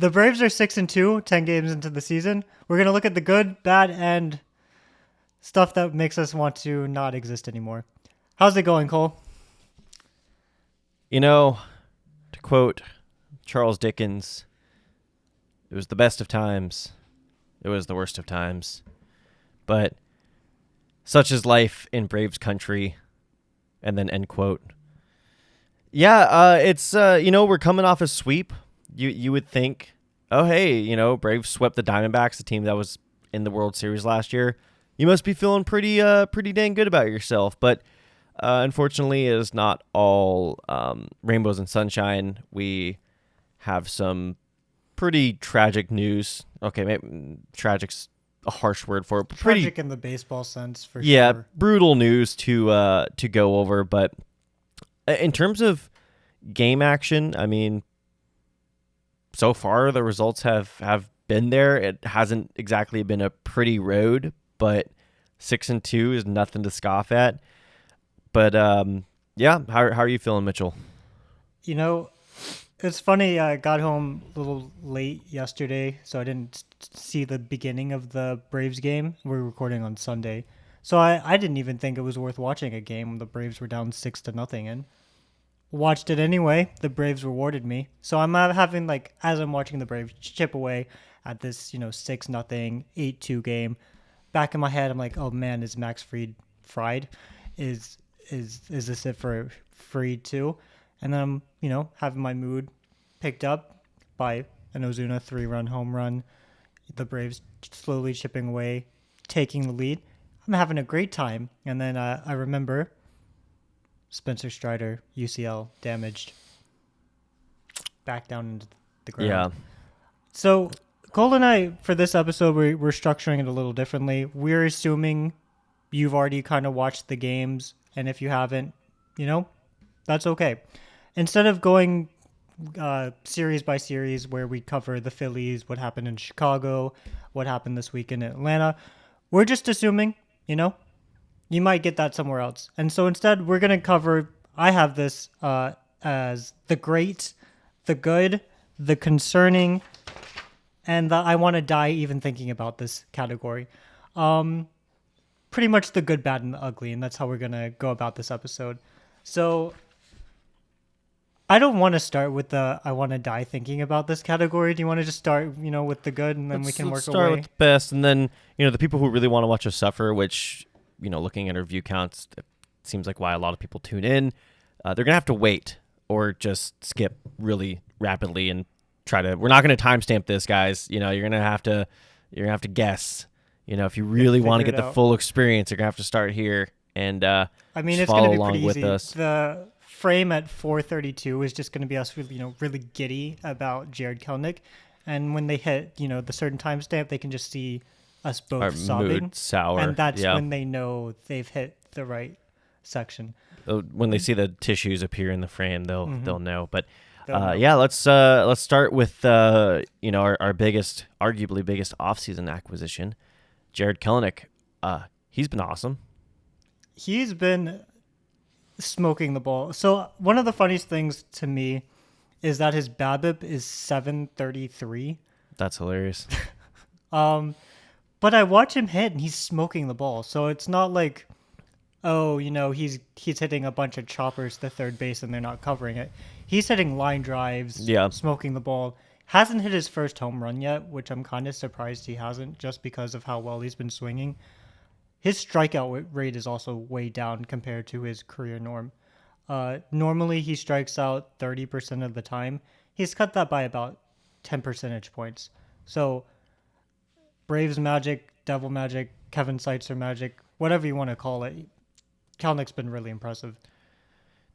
The Braves are 6-2, 10 games into the season. We're going to look at the good, bad, and stuff that makes us want to not exist anymore. How's it going, Cole? You know, to quote Charles Dickens, it was the best of times. It was the worst of times. But such is life in Braves country. And then end quote. Yeah, it's, we're coming off a sweep. You would think, oh, hey, Braves swept the Diamondbacks, the team that was in the World Series last year. You must be feeling pretty dang good about yourself. But unfortunately, it is not all rainbows and sunshine. We have some pretty tragic news. Okay, maybe tragic's a harsh word for it. But Tragic in the baseball sense, for yeah, sure. brutal news to go over. But in terms of game action, I mean, so far the results have been there. It hasn't exactly been a pretty road, but 6-2 is nothing to scoff at. But yeah, how are you feeling, Mitchell? It's funny. I got home a little late yesterday, so I didn't see the beginning of the Braves game. We're recording on Sunday. So I didn't even think it was worth watching a game when the Braves were down 6-0 and watched it anyway. The Braves rewarded me. So I'm having, like, as I'm watching the Braves chip away at this, 6-0, 8-2 game, back in my head, I'm like, oh man, is Max fried? Is this it for Fried too? And then I'm, having my mood picked up by an Ozuna 3-run home run. The Braves slowly chipping away, taking the lead. I'm having a great time. And then I remember Spncer Strider, UCL, damaged, back down into the ground. Yeah. So Cole and I, for this episode, we're structuring it a little differently. We're assuming you've already kind of watched the games, and if you haven't, that's okay. Instead of going series by series where we cover the Phillies, what happened in Chicago, what happened this week in Atlanta, we're just assuming, you might get that somewhere else. And so instead, we're going to cover, I have this as the great, the good, the concerning, and the I want to die even thinking about this category. Pretty much the good, bad, and the ugly, and that's how we're going to go about this episode. So I don't want to start with the I want to die thinking about this category. Do you want to just start, with the good, and then we can work start away? with the best, and then the people who really want to watch us suffer, which looking at our view counts, it seems like why a lot of people tune in. They're gonna have to wait or just skip really rapidly and try to. We're not gonna timestamp this, guys. You're gonna have to guess. If you really want to get the full experience, you're gonna have to start here and I mean, just it's follow gonna be along pretty with easy. us. The frame at 4:32 is just gonna be us, really giddy about Jared Kelenic, and when they hit, the certain timestamp, they can just see us both Our sobbing, mood sour, and that's yeah. when they know they've hit the right section. When they see the tissues appear in the frame, they'll know. But They'll know. yeah, let's start with our biggest, arguably biggest offseason acquisition, Jared Kelenic. He's been awesome. He's been smoking the ball. So one of the funniest things to me is that his BABIP is 733. That's hilarious. But I watch him hit and he's smoking the ball. So it's not like, oh, he's hitting a bunch of choppers to third base and they're not covering it. He's hitting line drives, Yeah. smoking the ball. Hasn't hit his first home run yet, which I'm kind of surprised he hasn't, just because of how well he's been swinging. His strikeout rate is also way down compared to his career norm. Normally, he strikes out 30% of the time. He's cut that by about 10 percentage points. So Braves magic, Devil magic, Kevin Seitzer magic, whatever you want to call it. Kelenic's been really impressive.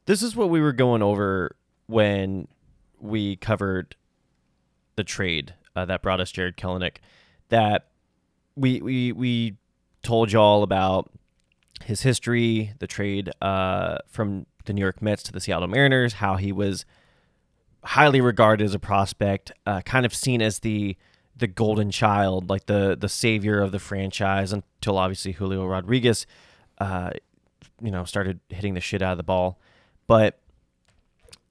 This is what we were going over when we covered the trade that brought us Jared Kelenic. That we told y'all about his history, the trade from the New York Mets to the Seattle Mariners, how he was highly regarded as a prospect, kind of seen as the golden child, like the savior of the franchise, until obviously Julio Rodriguez, started hitting the shit out of the ball. But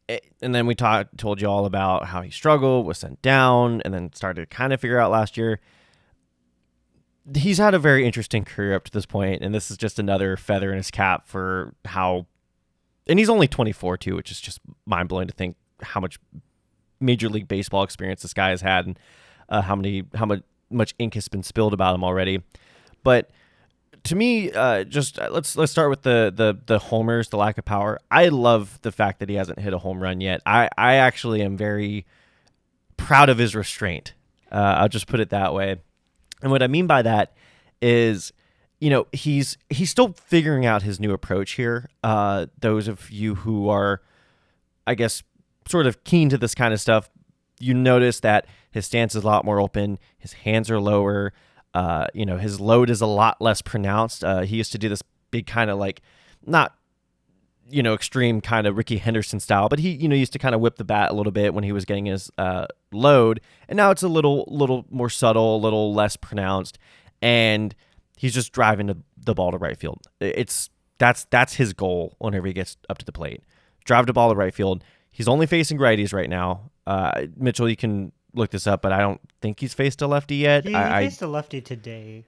And then we told you all about how he struggled, was sent down, and then started to kind of figure out last year. He's had a very interesting career up to this point, and this is just another feather in his cap for how. And he's only 24 too, which is just mind blowing to think how much Major League Baseball experience this guy has had, and how much ink has been spilled about him already. But to me, let's start with the homers, the lack of power. I love the fact that he hasn't hit a home run yet. I actually am very proud of his restraint. I'll just put it that way. And what I mean by that is, he's still figuring out his new approach here. Those of you who are, I guess, sort of keen to this kind of stuff, you notice that his stance is a lot more open. His hands are lower. His load is a lot less pronounced. He used to do this big kind of like, not, extreme kind of Ricky Henderson style, but he, used to kind of whip the bat a little bit when he was getting his load. And now it's a little more subtle, a little less pronounced. And he's just driving the ball to right field. That's his goal whenever he gets up to the plate. Drive the ball to right field. He's only facing righties right now. Mitchell, you can look this up, but I don't think he's faced a lefty yet. He faced a lefty today.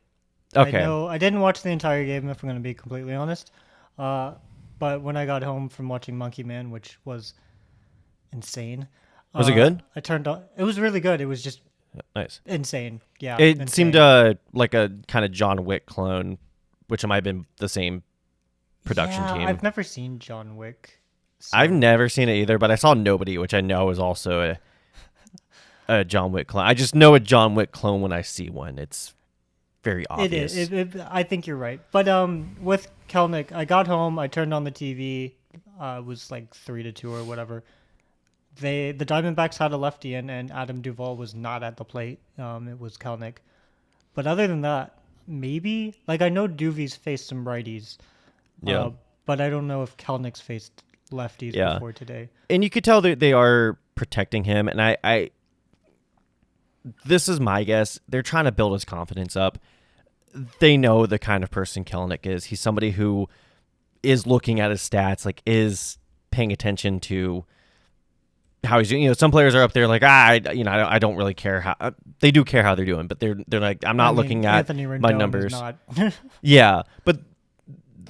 Okay. I didn't watch the entire game, if I'm going to be completely honest. But when I got home from watching Monkey Man, which was insane. Was it good? I turned on. It was really good. It was just nice. Insane. Yeah. It insane. Seemed like a kind of John Wick clone, which might have been the same production team. I've never seen John Wick. So. I've never seen it either, but I saw Nobody, which I know is also a John Wick clone. I just know a John Wick clone when I see one. It's very obvious. It is. I think you're right. But with Kelenic, I got home, I turned on the TV. It was like 3-2 or whatever. The Diamondbacks had a lefty in, and Adam Duvall was not at the plate. It was Kelenic. But other than that, maybe I know Duvey's faced some righties. Yeah. But I don't know if Kelenic's faced lefties before today. And you could tell that they are protecting him, and I this is my guess. They're trying to build his confidence up. They know the kind of person Kelenic is. He's somebody who is looking at his stats, is paying attention to how he's doing. Some players are up there I don't really care how they do care how they're doing, but they're like, I'm not looking at my numbers. Yeah, but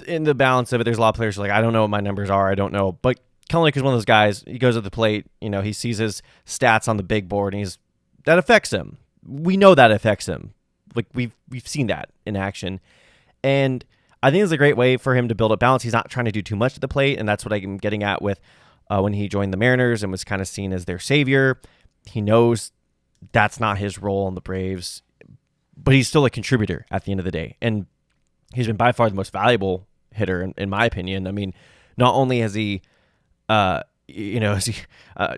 in the balance of it, there's a lot of players who are I don't know what my numbers are. I don't know, but Kelenic is one of those guys. He goes at the plate. He sees his stats on the big board, and that affects him. We know that affects him. We've seen that in action, and I think it's a great way for him to build up balance. He's not trying to do too much at the plate, and that's what I'm getting at with when he joined the Mariners and was kind of seen as their savior. He knows that's not his role in the Braves, but he's still a contributor at the end of the day, and he's been by far the most valuable hitter in my opinion. I mean, not only has he,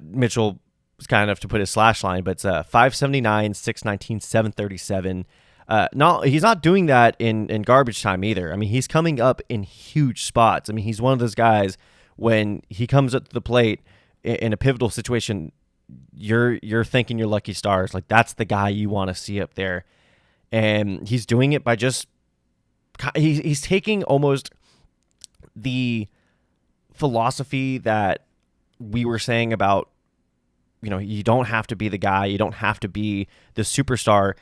Mitchell was kind enough to put his slash line, but it's 579, 619, 737. He's not doing that in garbage time either. I mean, he's coming up in huge spots. I mean, he's one of those guys when he comes up to the plate in a pivotal situation, you're thinking your lucky stars. That's the guy you want to see up there. And he's doing it by just he's taking almost the philosophy that we were saying about, you don't have to be the guy, you don't have to be the superstar,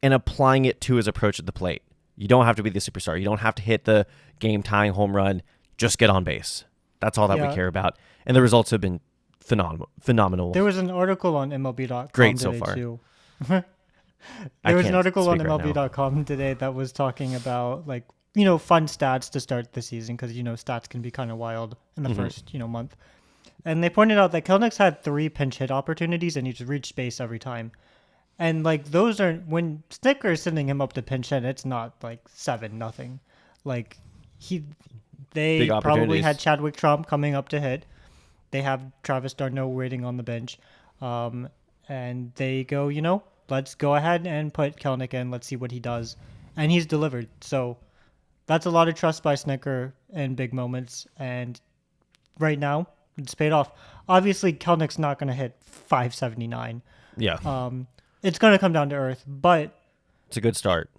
and applying it to his approach at the plate. You don't have to be the superstar. You don't have to hit the game-tying home run. Just get on base. That's all that we care about. And the results have been phenomenal. There was an article on MLB.com Great so far. Too. There was an article on MLB.com today that was talking about fun stats to start the season, because stats can be kind of wild in the first month. And they pointed out that Kelenic's had 3 pinch hit opportunities, and he's reached base every time. And those are, when Snitker is sending him up to pinch hit, it's not 7-0. They probably had Chadwick Trump coming up to hit. They have Travis d'Arnaud waiting on the bench, and they go, let's go ahead and put Kelenic in. Let's see what he does, and he's delivered. So that's a lot of trust by Snitker in big moments, and right now it's paid off. Obviously, Kelenic's not going to hit 579. Yeah. It's going to come down to earth, but it's a good start.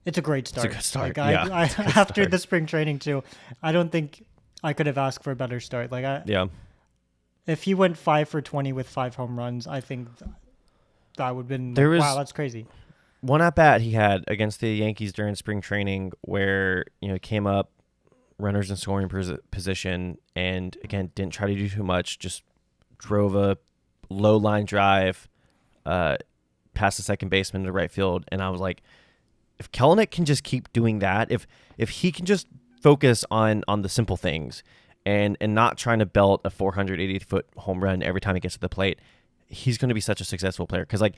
It's a great start. It's a good start. After the spring training too, I don't think I could have asked for a better start. If he went 5 for 20 with 5 home runs, I think that would have been There like, was wow, that's crazy. one at bat he had against the Yankees during spring training where he came up, runners in scoring position, and again didn't try to do too much, just drove a low line drive past the second baseman to right field, and I was like, if Kelenic can just keep doing that, if he can just focus on the simple things and not trying to belt a 480-foot home run every time he gets to the plate, he's going to be such a successful player because like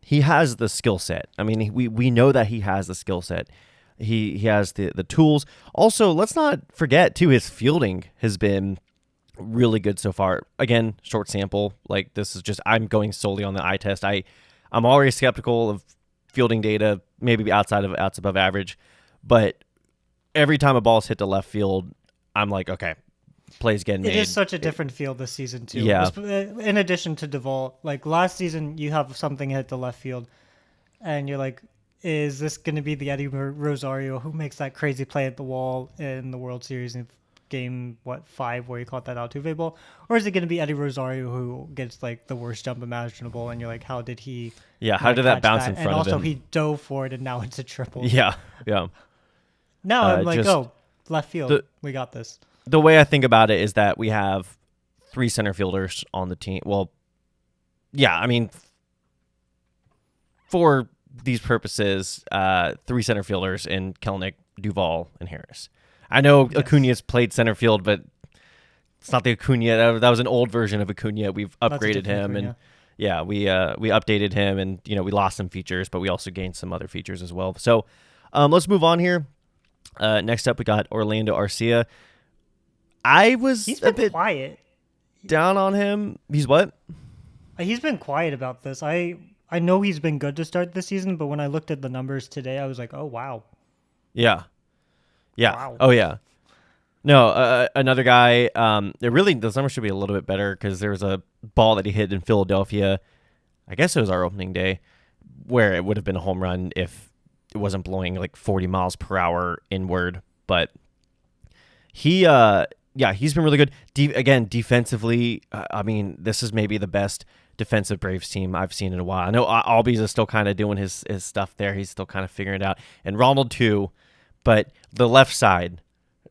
he has the skill set. I mean, we know that he has the skill set. He has the tools. Also, let's not forget too, his fielding has been really good so far. Again, short sample. Like this is just I'm going solely on the eye test. I'm already skeptical of fielding data, maybe outside above average, but every time a ball's hit to left field, I'm like, okay, play's getting made. It is such a different field this season too. Yeah. In addition to Duvall, like last season, you have something hit the left field, and you're like, is this going to be the Eddie Rosario who makes that crazy play at the wall in the World Series in game 5 where he caught that Altuve ball, or is it going to be Eddie Rosario who gets like the worst jump imaginable, and you're like, how did he? Yeah, how did that bounce in front of him? And also he dove for it, and now it's a triple. Yeah. Now I'm like, left field, we got this. The way I think about it is that we have 3 center fielders on the team. Well, yeah, I mean, for these purposes, 3 center fielders in Kelenic, Duvall, and Harris. I know yes. Acuna's played center field, but it's not the Acuna. That was an old version of Acuna. We've upgraded him, and we updated him, and we lost some features, but we also gained some other features as well. So let's move on here. Next up, we got Orlando Arcia. He's been a bit quiet. Down on him. He's what? He's been quiet about this. I know he's been good to start the season, but when I looked at the numbers today, I was like, oh, wow. Yeah. Wow. Oh, yeah. No, another guy, those numbers should be a little bit better because there was a ball that he hit in Philadelphia. I guess it was our opening day where it would have been a home run if it wasn't blowing like 40 miles per hour inward. But he's been really good. Defensively, I mean, this is maybe the best defensive Braves team I've seen in a while. I know Albies is still kind of doing his stuff there. He's still kind of figuring it out. And Ronald too. But the left side,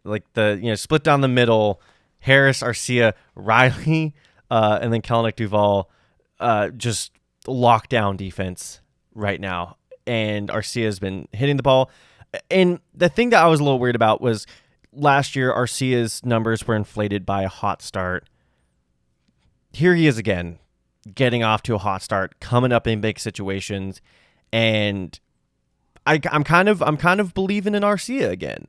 like the split down the middle, Harris, Arcia, Riley, and then Kelenic, Duvall, just lockdown defense right now. And Arcia has been hitting the ball. And the thing that I was a little worried about was last year Arcia's numbers were inflated by a hot start. Here he is again, getting off to a hot start, coming up in big situations, and I'm kind of believing in Arcia again.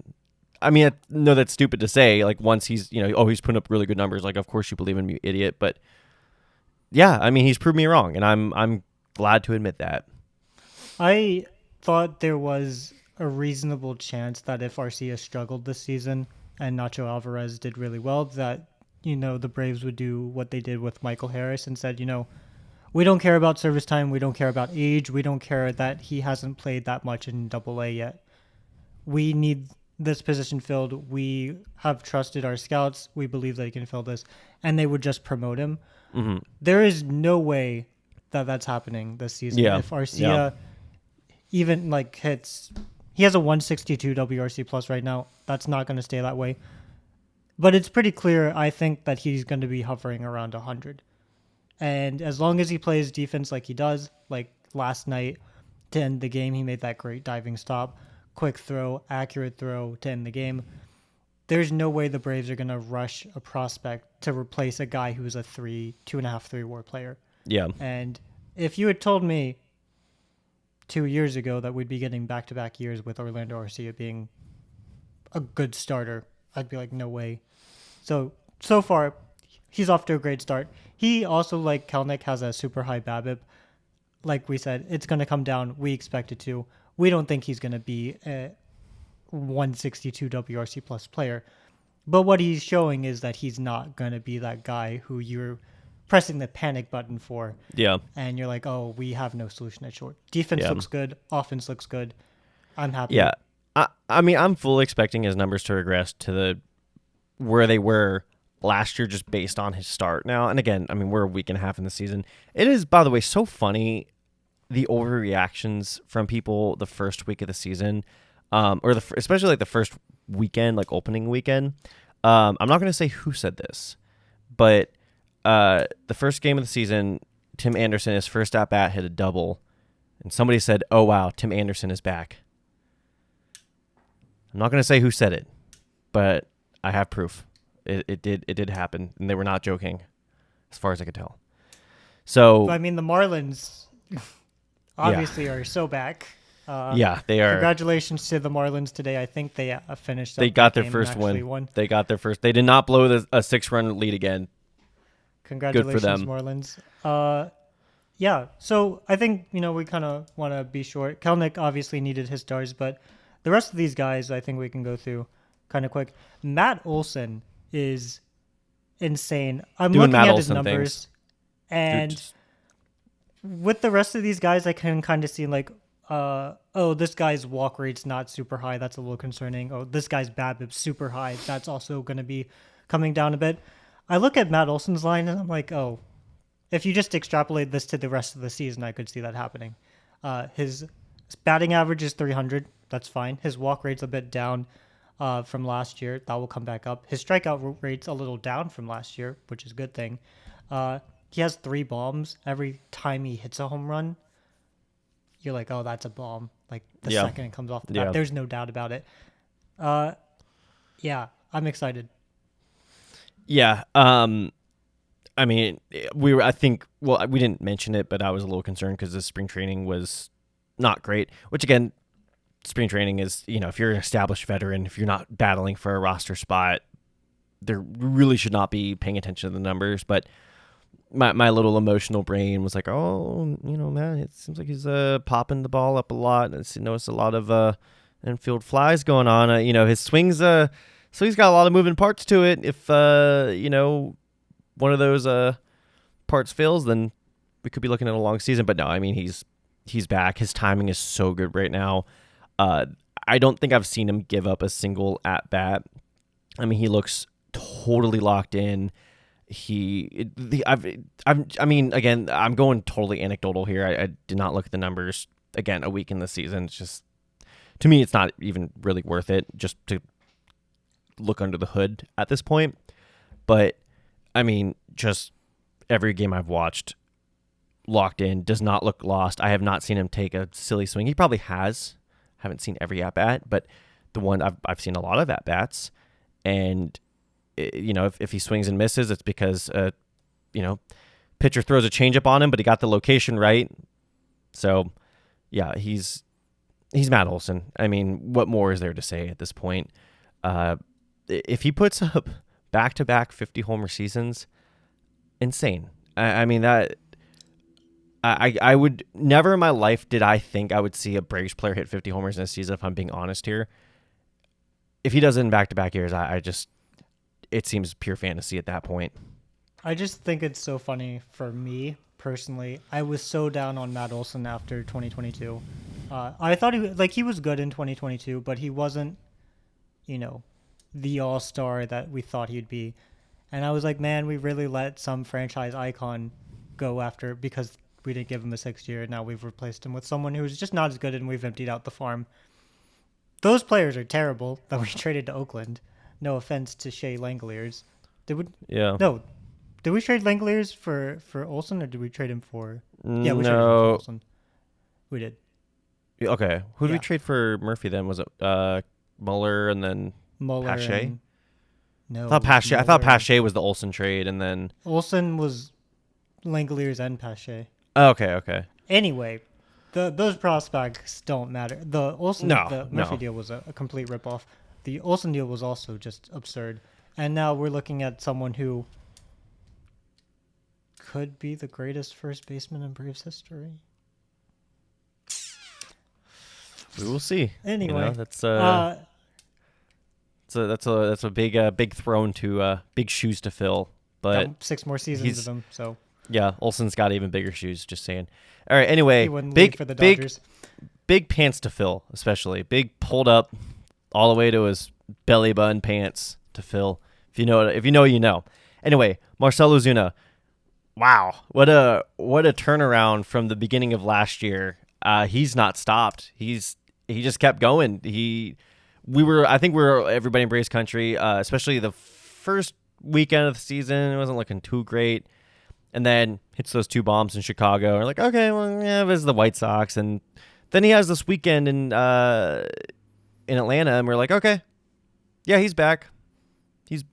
I mean, I know that's stupid to say. Like once he's he's putting up really good numbers. Like of course you believe in me, you idiot. But yeah, I mean he's proved me wrong, and I'm glad to admit that. I thought there was a reasonable chance that if Arcia struggled this season and Nacho Alvarez did really well, that the Braves would do what they did with Michael Harris and said, we don't care about service time. We don't care about age. We don't care that he hasn't played that much in Double-A yet. We need this position filled. We have trusted our scouts. We believe that he can fill this. And they would just promote him. Mm-hmm. There is no way that that's happening this season. Yeah. If Arcia even hits... He has a 162 WRC plus right now. That's not going to stay that way. But it's pretty clear, I think, that he's going to be hovering around 100. And as long as he plays defense like he does, like last night to end the game, he made that great diving stop, quick throw, accurate throw to end the game. There's no way the Braves are going to rush a prospect to replace a guy who's a 2.5-3 WAR player. Yeah. And if you had told me 2 years ago that we'd be getting back-to-back years with Orlando Arcia being a good starter, I'd be like, no way. So far, he's off to a great start. He also, like Kelenic, has a super high BABIP. Like we said, it's going to come down. We expect it to. We don't think he's going to be a 162 WRC plus player. But what he's showing is that he's not going to be that guy who you're pressing the panic button for. Yeah. And you're like, oh, we have no solution at short. Defense looks good. Offense looks good. I'm happy. Yeah. I mean, I'm fully expecting his numbers to regress to where they were last year just based on his start now. And again, I mean, we're a week and a half in the season. It is, by the way, so funny, the overreactions from people the first week of the season, or especially like the first weekend, like opening weekend. I'm not going to say who said this, but the first game of the season, Tim Anderson, his first at bat, hit a double, and somebody said, "Oh wow, Tim Anderson is back." I'm not going to say who said it, but I have proof. It did happen, and they were not joking, as far as I could tell. So I mean, the Marlins obviously are so back. Yeah, they are. Congratulations to the Marlins today. I think they finished. They got their first win. They got their first. They did not blow a 6-run lead again. Congratulations, Good for them. Marlins. Yeah. So I think we kind of want to be short. Kelenic obviously needed his stars, but the rest of these guys, I think we can go through kind of quick. Matt Olson is insane. I'm Doing looking Matt at his Olson numbers, things. and with the rest of these guys, I can kind of see like, this guy's walk rate's not super high. That's a little concerning. Oh, this guy's BABIP's super high. That's also going to be coming down a bit. I look at Matt Olson's line and I'm like, oh, if you just extrapolate this to the rest of the season, I could see that happening. His batting average is 300. That's fine. His walk rate's a bit down from last year. That will come back up. His strikeout rate's a little down from last year, which is a good thing. He has 3 bombs. Every time he hits a home run, you're like, oh, that's a bomb. Like the second it comes off the bat. There's no doubt about it. Yeah, I'm excited. Yeah. I mean, we didn't mention it, but I was a little concerned because the spring training was not great, which again, spring training is, if you're an established veteran, if you're not battling for a roster spot, there really should not be paying attention to the numbers. But my little emotional brain was like, oh, man, it seems like he's popping the ball up a lot. I noticed a lot of infield flies going on. His swings, so he's got a lot of moving parts to it. If one of those parts fails, then we could be looking at a long season. But no, I mean, he's back. His timing is so good right now. I don't think I've seen him give up a single at bat. I mean, he looks totally locked in. I mean, again, I'm going totally anecdotal here. I did not look at the numbers. Again, a week in the season, it's just, to me, it's not even really worth it just to look under the hood at this point. But I mean, just every game I've watched, locked in, does not look lost. I have not seen him take a silly swing. He probably has. Haven't seen every at bat, but the one I've seen a lot of at bats, and if he swings and misses, it's because pitcher throws a changeup on him, but he got the location right. So yeah, he's Matt Olson. I mean, what more is there to say at this point? If he puts up back-to-back 50 homer seasons, insane. I mean that. I would never in my life did I think I would see a Braves player hit 50 homers in a season, if I'm being honest here. If he does it in back-to-back years, it seems pure fantasy at that point. I just think it's so funny for me personally. I was so down on Matt Olson after 2022. I thought he was good in 2022, but he wasn't, the all-star that we thought he'd be. And I was like, man, we really let some franchise icon go after because we didn't give him a 6th year. Now we've replaced him with someone who's just not as good, and we've emptied out the farm. Those players are terrible that we traded to Oakland. No offense to Shea Langoliers. Yeah. No. Did we trade Langoliers for Olson, or did we trade him for... Yeah, we traded him for Olson. We did. Okay. Who did we trade for Murphy then? Was it Muller and then Pache? No. I thought Pache was the Olson trade, and then... Olson was Langoliers and Pache. Okay. Anyway, those prospects don't matter. The Murphy deal was a complete ripoff. The Olson deal was also just absurd. And now we're looking at someone who could be the greatest first baseman in Braves history. We will see. Anyway, that's a big throne to big shoes to fill. But 6 more seasons of him, so. Yeah, Olson's got even bigger shoes, just saying. All right, anyway, he wouldn't leave for the Dodgers. Big pants to fill, especially. Big pulled up all the way to his belly button pants to fill. If you know, you know. Anyway, Marcell Ozuna. Wow, what a turnaround from the beginning of last year. He's not stopped. He just kept going. I think we were everybody in Braves country, especially the first weekend of the season. It wasn't looking too great, and then hits those 2 bombs in Chicago. We're like, okay, well, yeah, this is the White Sox, and then he has this weekend in Atlanta, and we're like, okay, yeah, he's back. He's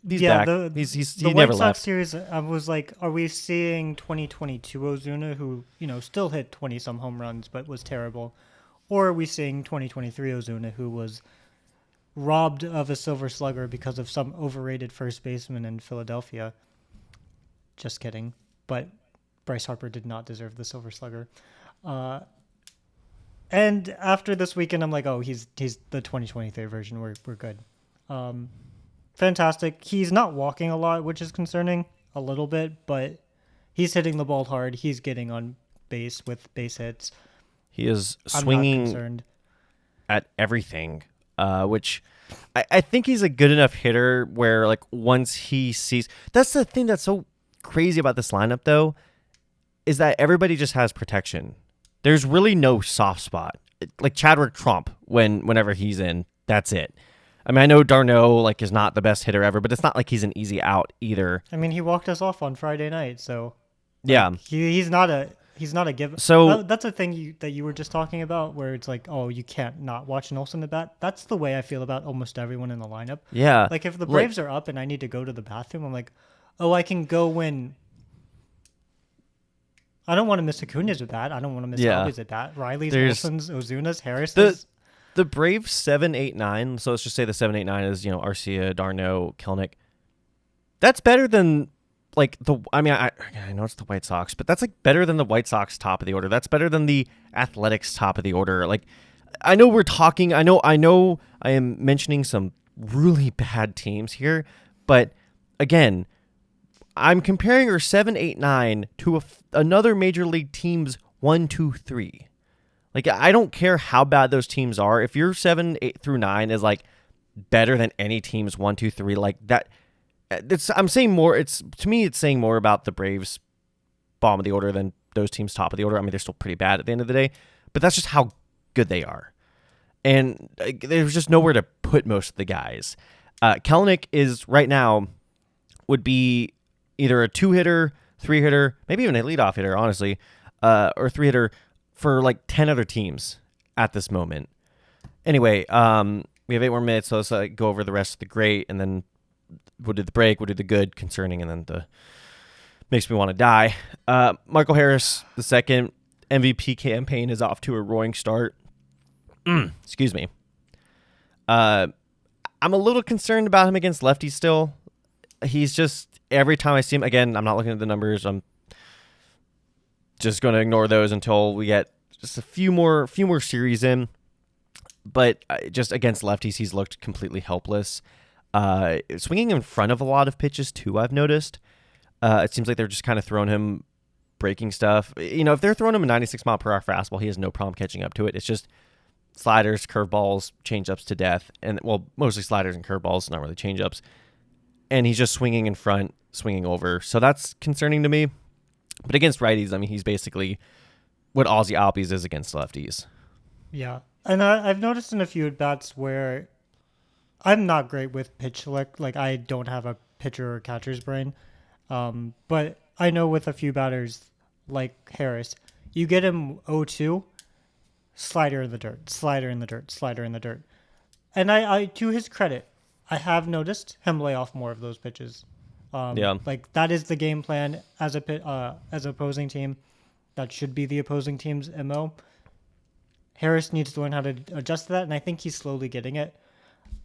yeah, back. the He the never White Sox left. series. I was like, are we seeing 2022 Ozuna, who still hit 20 some home runs but was terrible, or are we seeing 2023 Ozuna, who was robbed of a Silver Slugger because of some overrated first baseman in Philadelphia? Just kidding, but Bryce Harper did not deserve the Silver Slugger. And after this weekend, I'm like, oh, he's the 2023 version. We're good. Fantastic. He's not walking a lot, which is concerning a little bit, but he's hitting the ball hard. He's getting on base with base hits. He is I'm not swinging concerned. at everything, which I think he's a good enough hitter where, like, once he sees... That's the thing that's so crazy about this lineup, though, is that everybody just has protection. There's really no soft spot. Like Chadwick Trump, whenever he's in, that's it. I mean, I know d'Arnaud, like, is not the best hitter ever, but it's not like he's an easy out either. I mean, he walked us off on Friday night, so Yeah. he's not a give. So That's a thing that you were just talking about, where it's like, oh, you can't not watch Nelson at bat. That's the way I feel about almost everyone in the lineup. yeah, Like, if the Braves are up and I need to go to the bathroom, I'm like, oh, I can go when. I don't want to miss Acuna's at bat. I don't want to miss Albies at bat. Riley's, Wilson's, Ozuna's, Harris's. The Braves 7, 8, 9. So let's just say the 7, 8, 9 is Arcia, d'Arnaud, Kelenic. That's better than like I know it's the White Sox, but that's like better than the White Sox top of the order. That's better than the Athletics top of the order. Like, I know we're talking. I know I am mentioning some really bad teams here, but again, I'm comparing our 7, 8, 9 to another major league team's 1, 2, 3. Like, I don't care how bad those teams are. If your 7, 8 through 9 is like better than any team's 1, 2, 3, like that, I'm saying more. To me, it's saying more about the Braves bottom of the order than those teams top of the order. I mean, they're still pretty bad at the end of the day, but that's just how good they are. And there's just nowhere to put most of the guys. Kelenic is right now would be either a 2-hitter, 3-hitter, maybe even a leadoff hitter, honestly, or 3-hitter for like 10 other teams at this moment. Anyway, we have 8 more minutes, so let's go over the rest of the great, and then we'll do the break, we'll do the good, concerning, and then the makes me want to die. Michael Harris, the second MVP campaign, is off to a roaring start. Excuse me. I'm a little concerned about him against lefties still. He's just, every time I see him, again, I'm not looking at the numbers. I'm just going to ignore those until we get just a few more series in. But just against lefties, he's looked completely helpless. Swinging in front of a lot of pitches too, I've noticed. It seems like they're just kind of throwing him breaking stuff. If they're throwing him a 96 mile per hour fastball, he has no problem catching up to it. It's just sliders, curveballs, changeups to death, and mostly sliders and curveballs, not really changeups. And he's just swinging in front, swinging over. So that's concerning to me. But against righties, I mean, he's basically what Ozzy Albies is against lefties. Yeah, and I've noticed in a few at-bats where I'm not great with pitch select. Like, I don't have a pitcher or catcher's brain. But I know with a few batters like Harris, you get him 0-2, slider in the dirt, slider in the dirt, slider in the dirt. And I to his credit, I have noticed him lay off more of those pitches. Like, that is the game plan as as opposing team. That should be the opposing team's MO. Harris needs to learn how to adjust to that, and I think he's slowly getting it.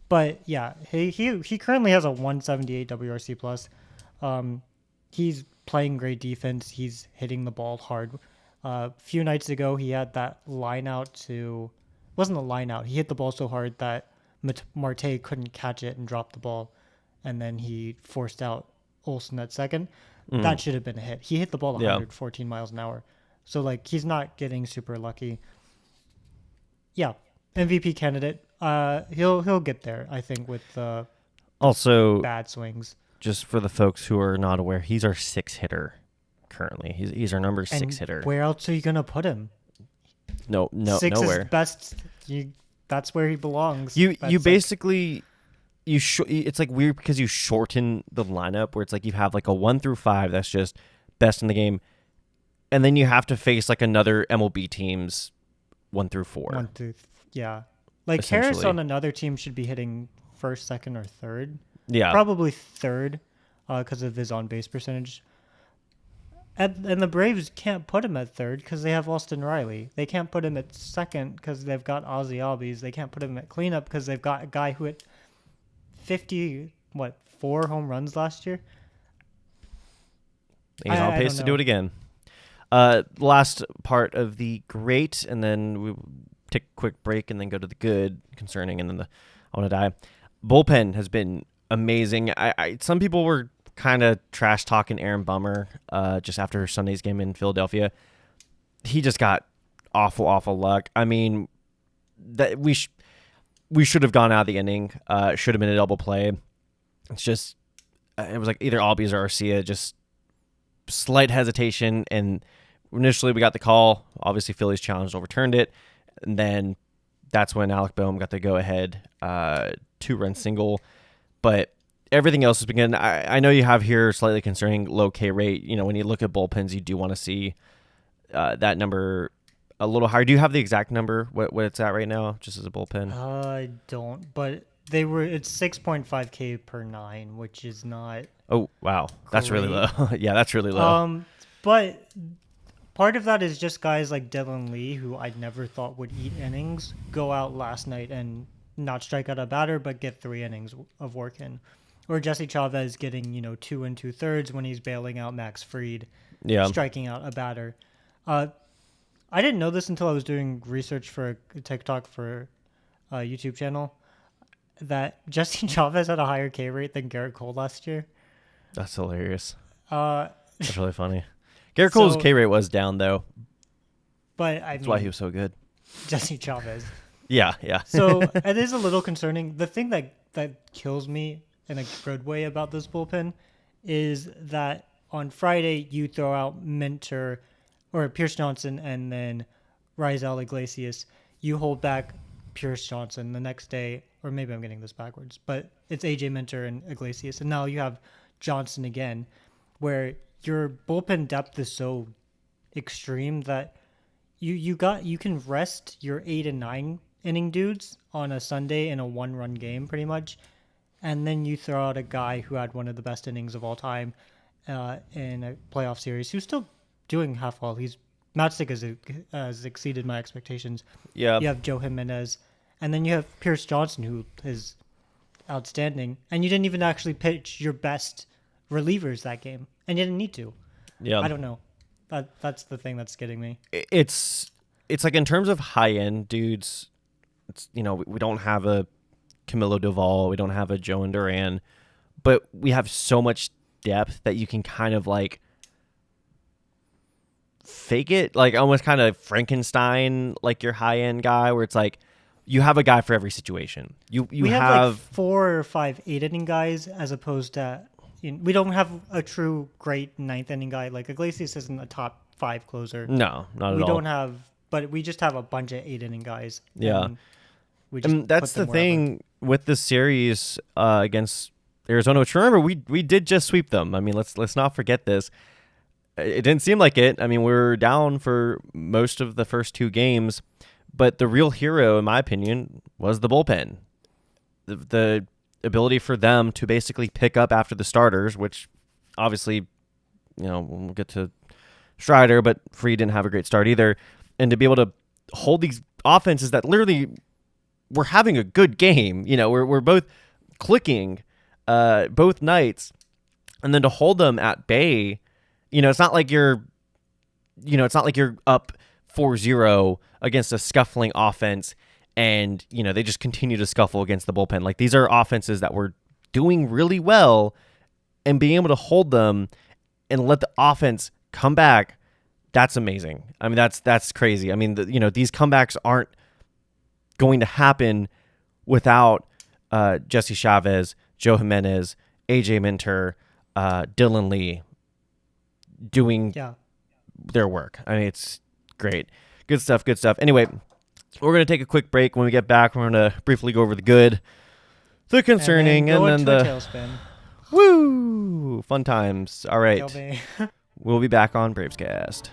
But yeah, he currently has a 178 WRC plus. He's playing great defense. He's hitting the ball hard. A few nights ago, he had that line out to... wasn't a line out. He hit the ball so hard that Marte couldn't catch it and dropped the ball. And then he forced out Olsen at second. That should have been a hit. He hit the ball 114 miles an hour. So, like, he's not getting super lucky. Yeah, MVP candidate. He'll get there, I think, with Also, bad swings. just for the folks who are not aware, he's our 6 hitter currently. He's our number 6 And hitter. where else are you gonna put him? No, Six nowhere. is best. That's where he belongs. You That's basically it's like weird because you shorten the lineup where it's like you have like a 1 through 5 that's just best in the game, and then you have to face like another MLB team's 1 through 4. one through. Yeah, like Harris Essentially. on another team should be hitting first, second, or third. Yeah, Probably third, because of his on base percentage. And the Braves can't put him at third because they have Austin Riley. They can't put him at second because they've got Ozzy Albies. They can't put him at cleanup because they've got a guy who hit 4 home runs last year. he's on I pace don't to do know. it again. Last part of the great, and then we take a quick break and then go to the good concerning, and then I want to die. Bullpen has been amazing. Some people were kind of trash talking Aaron Bummer just after Sunday's game in Philadelphia. He just got awful luck. I mean, that we should have gone out of the inning. It should have been a double play. It's just it was like either Albies or Arcia, just slight hesitation, and initially we got the call. Obviously, Phillies challenged, overturned it, and then that's when Alec Boehm got the go-ahead 2-run single. But everything else has been good. I know you have here slightly concerning low K rate. You know, when you look at bullpens, you do want to see that number a little higher. Do you have the exact number, what it's at right now, just as a bullpen? I don't, but it's 6.5 K per 9, which is not. Oh, wow. That's really low. Yeah, that's really low. But part of that is just guys like Dylan Lee, who I never thought would eat innings, go out last night and not strike out a batter, but get 3 innings of work in. Or Jesse Chavez getting, 2 2/3 when he's bailing out Max Fried, Yeah. striking out a batter. I didn't know this until I was doing research for a TikTok for a YouTube channel, that Jesse Chavez had a higher K rate than Garrett Cole last year. That's hilarious. Uh, That's really funny. Garrett Cole's So- K rate was down, though. but That's why he was so good. Jesse Chavez. Yeah. So it is a little concerning. The thing that kills me in a good way about this bullpen is that on Friday you throw out Minter or Pierce Johnson and then Raisel Iglesias. You hold back Pierce Johnson the next day, or maybe I'm getting this backwards, but it's AJ Minter and Iglesias, and now you have Johnson again, where your bullpen depth is so extreme that you can rest your 8 and 9 inning dudes on a Sunday in a 1-run game pretty much, and then you throw out a guy who had one of the best innings of all time in a playoff series, who's still doing half well. He's matchstick has exceeded my expectations. Yeah. You have Joe Jimenez, and then you have Pierce Johnson, who is outstanding, and you didn't even actually pitch your best relievers that game, and you didn't need to. Yeah. I don't know. That's the thing that's getting me. It's like in terms of high end dudes, it's we don't have a Camilo Doval, we don't have a Joe and Duran, but we have so much depth that you can kind of like fake it, like almost kind of Frankenstein, like your high end guy, where it's like you have a guy for every situation. We have like 4 or 5 8-inning guys as opposed to we don't have a true great 9th inning guy. Like Iglesias isn't a top 5 closer. No, not at all. We don't have, but we just have a bunch of 8-inning guys. Yeah. And we just And that's put them the thing wherever. with this series against Arizona, which remember we did just sweep them. I mean, let's not forget this. It didn't seem like it. I mean, we were down for most of the first 2 games, but the real hero, in my opinion, was the bullpen. The ability for them to basically pick up after the starters, which obviously, we'll get to Strider, but Free didn't have a great start either, and to be able to hold these offenses that literally were having a good game. We're both clicking both nights, and then to hold them at bay. It's not like you're up 4-0 against a scuffling offense and, they just continue to scuffle against the bullpen. Like, these are offenses that were doing really well, and being able to hold them and let the offense come back, that's amazing. I mean, that's crazy. I mean, these comebacks aren't going to happen without Jesse Chavez, Joe Jimenez, AJ Minter, Dylan Lee doing Yeah. their work. I mean, it's great. Good stuff, good stuff. Anyway, we're going to take a quick break. When we get back, we're going to briefly go over the good, the concerning, and and then then go the into a tailspin. woo! Fun times. All right. Kill me. We'll be back on Bravescast.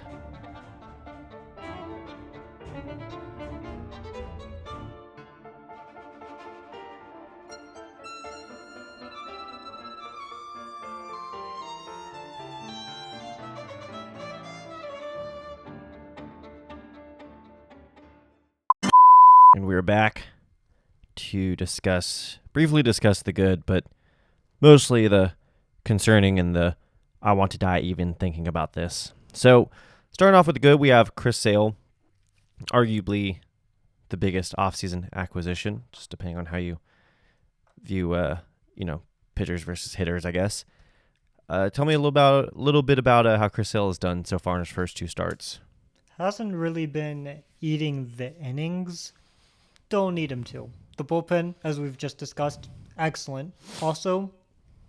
And we're back to briefly discuss the good, but mostly the concerning and the I want to die even thinking about this. So, starting off with the good, we have Chris Sale, arguably the biggest offseason acquisition, just depending on how you view, pitchers versus hitters, I guess. Tell me a little bit about how Chris Sale has done so far in his first 2 starts. Hasn't really been eating the innings. Don't need him to. The bullpen, as we've just discussed, excellent. Also,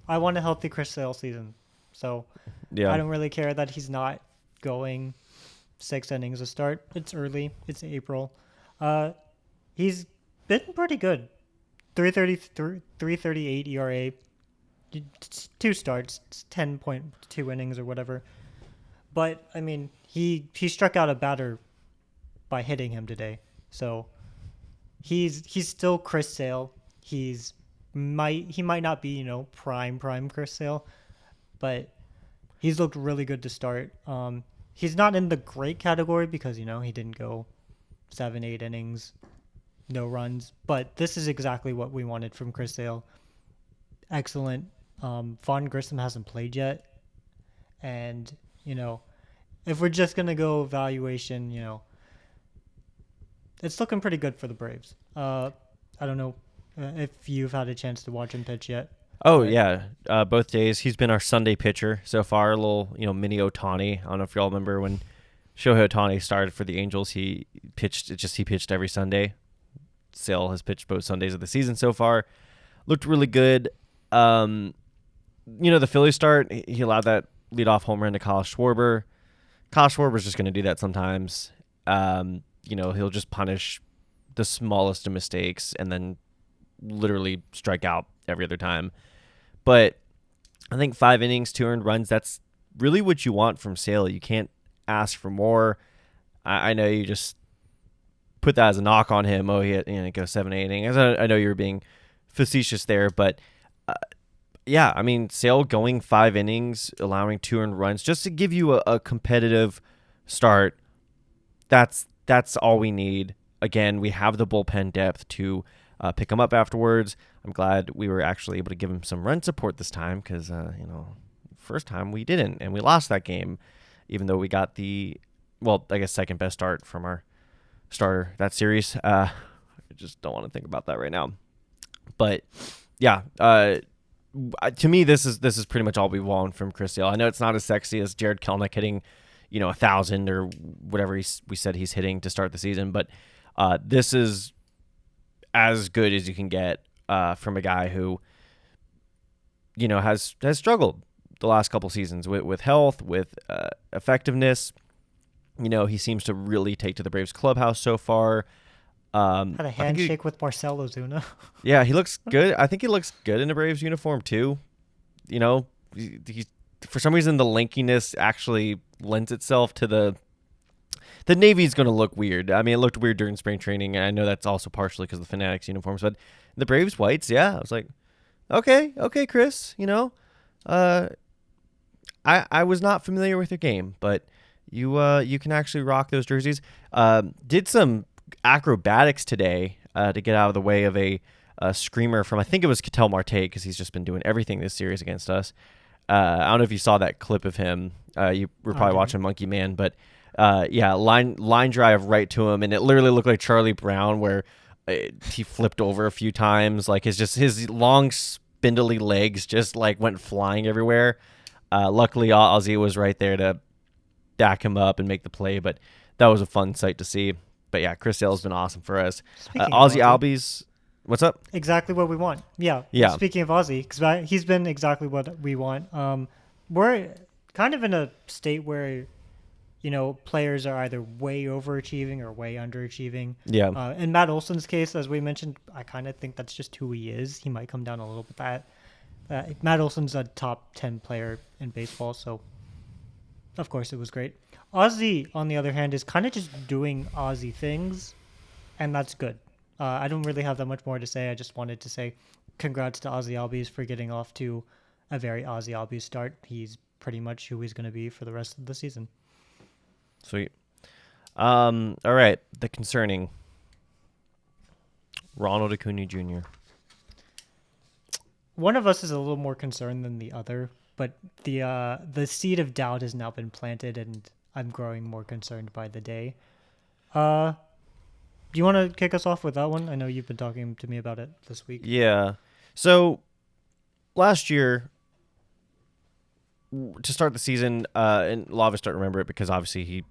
I want a healthy Chris Sale season. So Yeah. I don't really care that he's not going 6 innings a start. It's early. It's April. He's been pretty good. 338 ERA. 2 starts, 10.2 innings or whatever. But I mean, he struck out a batter by hitting him today. So he's still Chris Sale. He might not be, prime Chris Sale, but he's looked really good to start. He's not in the great category because, he didn't go 7-8 innings, no runs, but this is exactly what we wanted from Chris Sale. Excellent. Vaughn Grissom hasn't played yet. And, if we're just going to go evaluation, it's looking pretty good for the Braves. I don't know if you've had a chance to watch him pitch yet. Oh, yeah. Both days. He's been our Sunday pitcher so far, a little, mini Ohtani. I don't know if y'all remember when Shohei Ohtani started for the Angels. He pitched every Sunday. Sale has pitched both Sundays of the season so far. Looked really good. The Phillies start, he allowed that leadoff home run to Kyle Schwarber. Kyle Schwarber's just going to do that sometimes. He'll just punish the smallest of mistakes and then literally strike out every other time. But I think 5 innings, 2 earned runs, that's really what you want from Sale. You can't ask for more. I know you just put that as a knock on him. Oh, he goes 7, 8 innings. I know you're being facetious there, but yeah, I mean, Sale going 5 innings, allowing 2 earned runs, just to give you a competitive start. That's all we need. Again, we have the bullpen depth to pick him up afterwards. I'm glad we were actually able to give him some run support this time because, first time we didn't, and we lost that game, even though we got second best start from our starter that series. I just don't want to think about that right now. But yeah, to me, this is pretty much all we want from Chris Sale. I know it's not as sexy as Jared Kelenic hitting, 1,000 or whatever we said he's hitting to start the season, but this is as good as you can get from a guy who, has struggled the last couple seasons with health, with effectiveness. He seems to really take to the Braves clubhouse so far. Had a handshake with Marcell Ozuna. Yeah, he looks good. I think he looks good in a Braves uniform too. He for some reason the lankiness actually lends itself to the Navy's going to look weird. I mean, it looked weird during spring training, and I know that's also partially because of the Fanatics uniforms, but the Braves whites, yeah, I was like, okay, Chris, I was not familiar with your game, but you can actually rock those jerseys. Did some acrobatics today to get out of the way of a screamer from, I think it was Ketel Marte, because he's just been doing everything this series against us. I don't know if you saw that clip of him. You were probably watching Monkey Man, but line drive right to him, and it literally looked like Charlie Brown, where he flipped over a few times. Like his long spindly legs just like went flying everywhere. Luckily, Ozzy was right there to back him up and make the play, but that was a fun sight to see. But yeah, Chris Sale's been awesome for us. Ozzy Albies, What's up? Exactly what we want. Yeah. Yeah. Speaking of Ozzy, because he's been exactly what we want. We're kind of in a state where, players are either way overachieving or way underachieving. Yeah. In Matt Olson's case, as we mentioned, I kind of think that's just who he is. He might come down a little bit. Matt Olson's a top 10 player in baseball, so of course it was great. Ozzy, on the other hand, is kind of just doing Ozzy things, and that's good. I don't really have that much more to say. I just wanted to say congrats to Ozzy Albies for getting off to a very Ozzy Albies start. He's pretty much who he's going to be for the rest of the season. Sweet. All right. The concerning Ronald Acuna Jr. One of us is a little more concerned than the other, but the seed of doubt has now been planted, and I'm growing more concerned by the day. Do you want to kick us off with that one? I know you've been talking to me about it this week. Yeah. So last year, to start the season, and a lot of us don't remember it because obviously he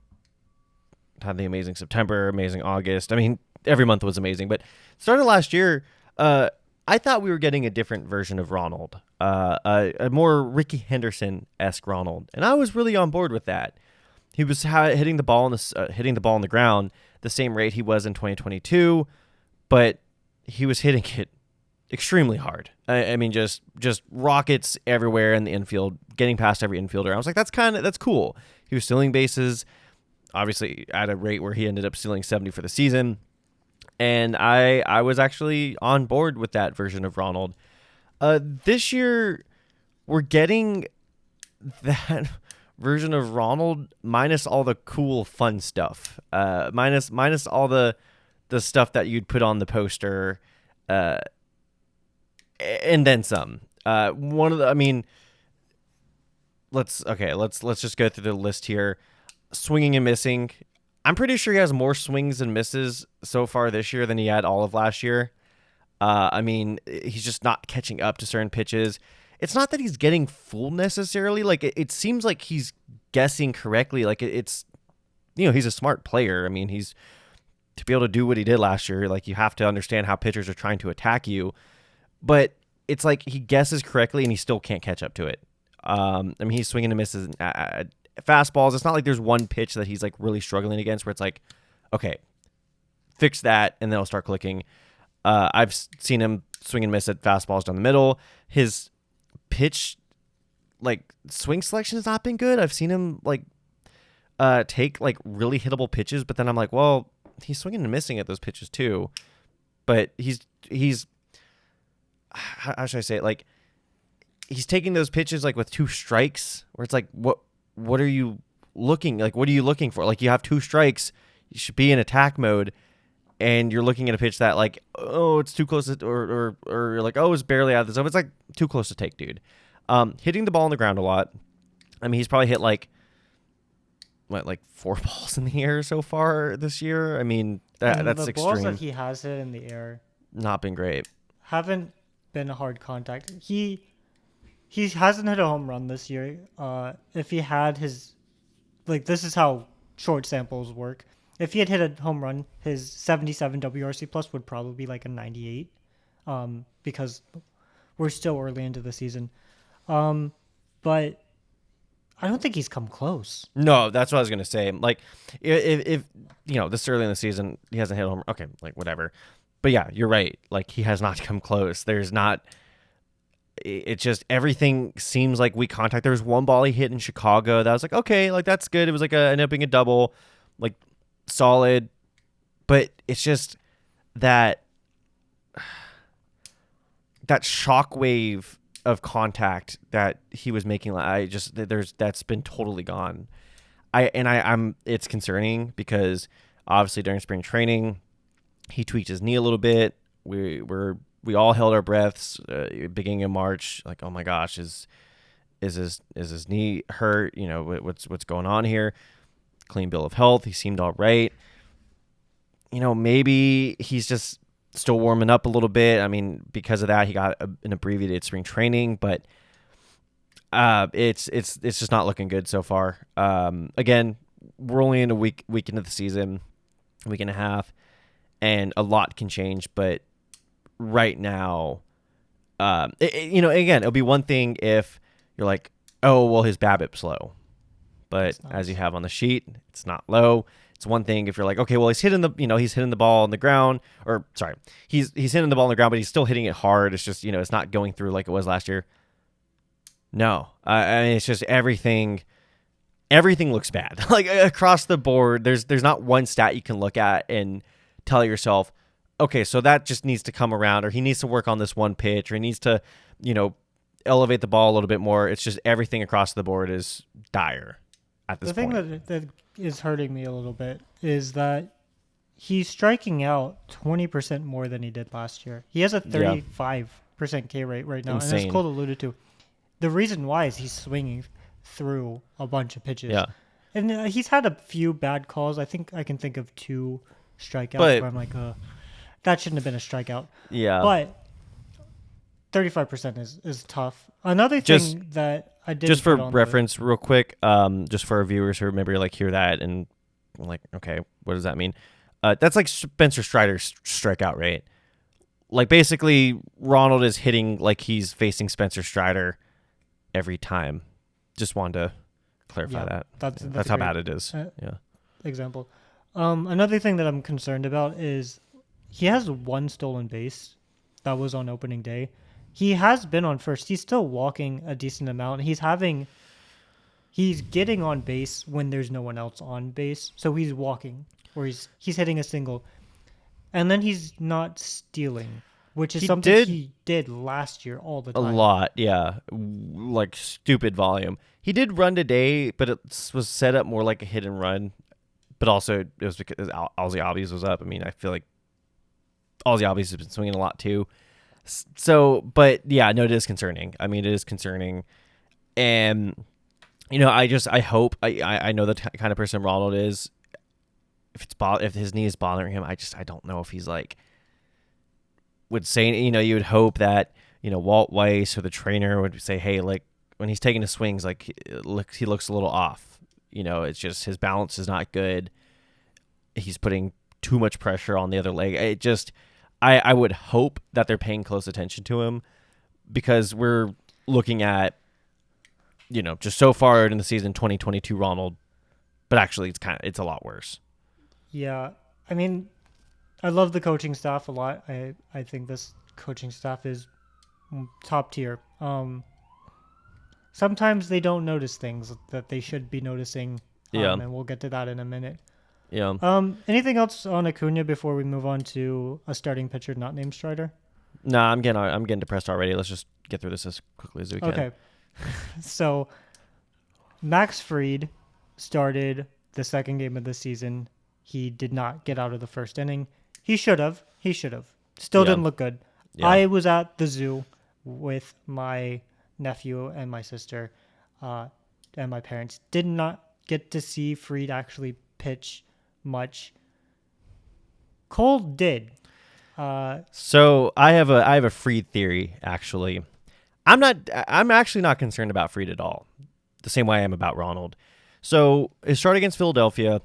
had the amazing September, amazing August. I mean, every month was amazing, but started last year, I thought we were getting a different version of Ronald, a more Ricky Henderson-esque Ronald, and I was really on board with that. He was hitting the ball on the ground the same rate he was in 2022, but he was hitting it extremely hard. I mean, just rockets everywhere in the infield, getting past every infielder. I was like, that's cool. He was stealing bases, obviously at a rate where he ended up stealing 70 for the season. And I was actually on board with that version of Ronald. This year, we're getting that version of Ronald minus all the cool, fun stuff. Minus all the stuff that you'd put on the poster, and then some. Let's just go through the list here. Swinging and missing. I'm pretty sure he has more swings and misses so far this year than he had all of last year. He's just not catching up to certain pitches. It's not that he's getting fooled necessarily. Like it seems like he's guessing correctly. Like it's, he's a smart player. I mean, he's to be able to do what he did last year. Like you have to understand how pitchers are trying to attack you, but it's like he guesses correctly and he still can't catch up to it. He's swinging and misses at fastballs. It's not like there's one pitch that he's like really struggling against where it's like, okay, fix that and then it'll start clicking. I've seen him swing and miss at fastballs down the middle. His pitch, like swing selection has not been good. I've seen him like take like really hittable pitches, but then I'm like, well, he's swinging and missing at those pitches too. But he's how should I say it? Like he's taking those pitches like with two strikes where it's like, what are you looking like? What are you looking for? Like you have two strikes, you should be in attack mode, and you're looking at a pitch that like, oh, it's too close to, or you're like, oh, it's barely out of the zone. It's like too close to take, dude. Hitting the ball on the ground a lot. I mean, he's probably hit like 4 balls in the air so far this year. I mean, that's the extreme. balls that he has hit in the air not been great. Haven't been a hard contact. He hasn't hit a home run this year. If he had his, like, this is how short samples work. If he had hit a home run, his 77 WRC plus would probably be like a 98, because we're still early into the season. But I don't think he's come close. No, that's what I was gonna say. Like, if this early in the season he hasn't hit a home run, okay, like whatever. But yeah, you're right. Like he has not come close. There's not. It's just everything seems like weak contact. There was one ball he hit in Chicago that was like, okay, like that's good. It was like ended up being a double, like solid. But it's just that shockwave of contact that he was making. That's been totally gone. It's concerning because obviously during spring training, he tweaked his knee a little bit. We all held our breaths beginning of March, like, oh my gosh, is his knee hurt? What's going on here? Clean bill of health. He seemed all right. Maybe he's just still warming up a little bit. I mean, because of that, he got an abbreviated spring training, but it's just not looking good so far. Again, we're only in a week into the season, week and a half, and a lot can change, but right now, again, it'll be one thing if you're like, oh, well, his BABIP's low. But as you have on the sheet, it's not low. It's one thing if you're like, okay, well, he's hitting the ball on the ground, or sorry, he's hitting the ball on the ground, but he's still hitting it hard. It's just, it's not going through like it was last year. No, I mean, it's just everything looks bad. Like across the board, there's not one stat you can look at and tell yourself, okay, so that just needs to come around, or he needs to work on this one pitch, or he needs to, elevate the ball a little bit more. It's just everything across the board is dire at this point. The thing that is hurting me a little bit is that he's striking out 20% more than he did last year. He has a 35% K rate right now. Insane. And as Cole alluded to, the reason why is he's swinging through a bunch of pitches. Yeah. And he's had a few bad calls. I think I can think of 2 strikeouts where I'm like, that shouldn't have been a strikeout. Yeah. But 35% is tough. Another thing that I did just for reference, real quick, just for our viewers who maybe like hear that and like, okay, what does that mean? That's like Spncer Strider's strikeout rate. Like basically, Ronald is hitting like he's facing Spncer Strider every time. Just wanted to clarify that. That's how bad it is. Example. Another thing that I'm concerned about is he has 1 stolen base that was on opening day. He has been on first. He's still walking a decent amount. He's getting on base when there's no one else on base. So he's walking, or he's hitting a single. And then he's not stealing, which is something he did last year all the time. A lot, yeah. Like stupid volume. He did run today, but it was set up more like a hit and run. But also, it was because Ozzy Albies was up. I mean, I feel like Ozzy Albies has been swinging a lot too. So, but yeah, no, it is concerning. I mean, it is concerning. And, I hope, I know the kind of person Ronald is. If his knee is bothering him, I don't know if he's like, would say, you would hope that, Walt Weiss or the trainer would say, hey, like when he's taking his swings, like he looks a little off. It's just his balance is not good. He's putting too much pressure on the other leg. I would hope that they're paying close attention to him, because we're looking at, just so far in the season 2022 Ronald, but actually it's a lot worse. Yeah. I mean, I love the coaching staff a lot. I think this coaching staff is top tier. Sometimes they don't notice things that they should be noticing. And we'll get to that in a minute. Yeah. Anything else on Acuna before we move on to a starting pitcher not named Strider? Nah, I'm getting depressed already. Let's just get through this as quickly as we can. Okay. So, Max Fried started the second game of the season. He did not get out of the first inning. He should have. Still didn't look good. Yeah. I was at the zoo with my nephew and my sister and my parents. Did not get to see Fried actually pitch much. Cole did. So I have a Fried theory, actually. I'm actually not concerned about Fried at all, the same way I am about Ronald. So his start against Philadelphia,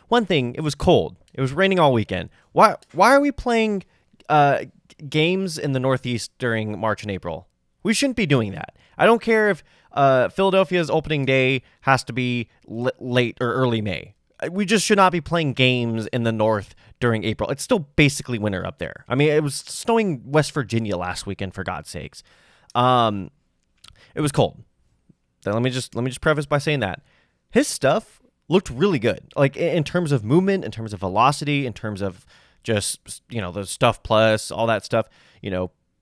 one thing, it was cold. It was raining all weekend. Why are we playing games in the Northeast during March and April? We shouldn't be doing that. I don't care if Philadelphia's opening day has to be late or early May. We just should not be playing games in the North during April. It's still basically winter up there. I mean, it was snowing West Virginia last weekend, for God's sakes. It was cold. Then let me just preface by saying that his stuff looked really good. Like in terms of movement, in terms of velocity, in terms of just, the stuff plus all that stuff,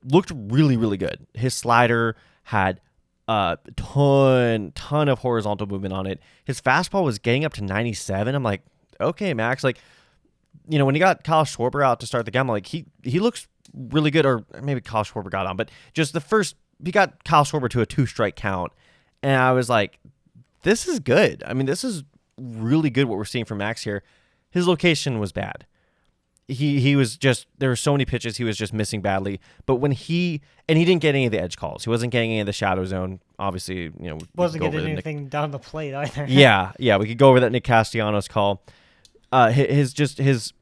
looked really, really good. His slider had a ton of horizontal movement on it. His fastball was getting up to 97. I'm like, okay, Max, like, when he got Kyle Schwarber out to start the game, I'm like, he looks really good, or maybe Kyle Schwarber got on, but just he got Kyle Schwarber to a 2-strike count, and I was like, this is good. I mean, this is really good what we're seeing from Max here. His location was bad. He was just, there were so many pitches he was just missing badly. But he didn't get any of the edge calls. He wasn't getting any of the shadow zone. Obviously, wasn't getting anything down the plate either. yeah, we could go over that Nick Castellanos call. His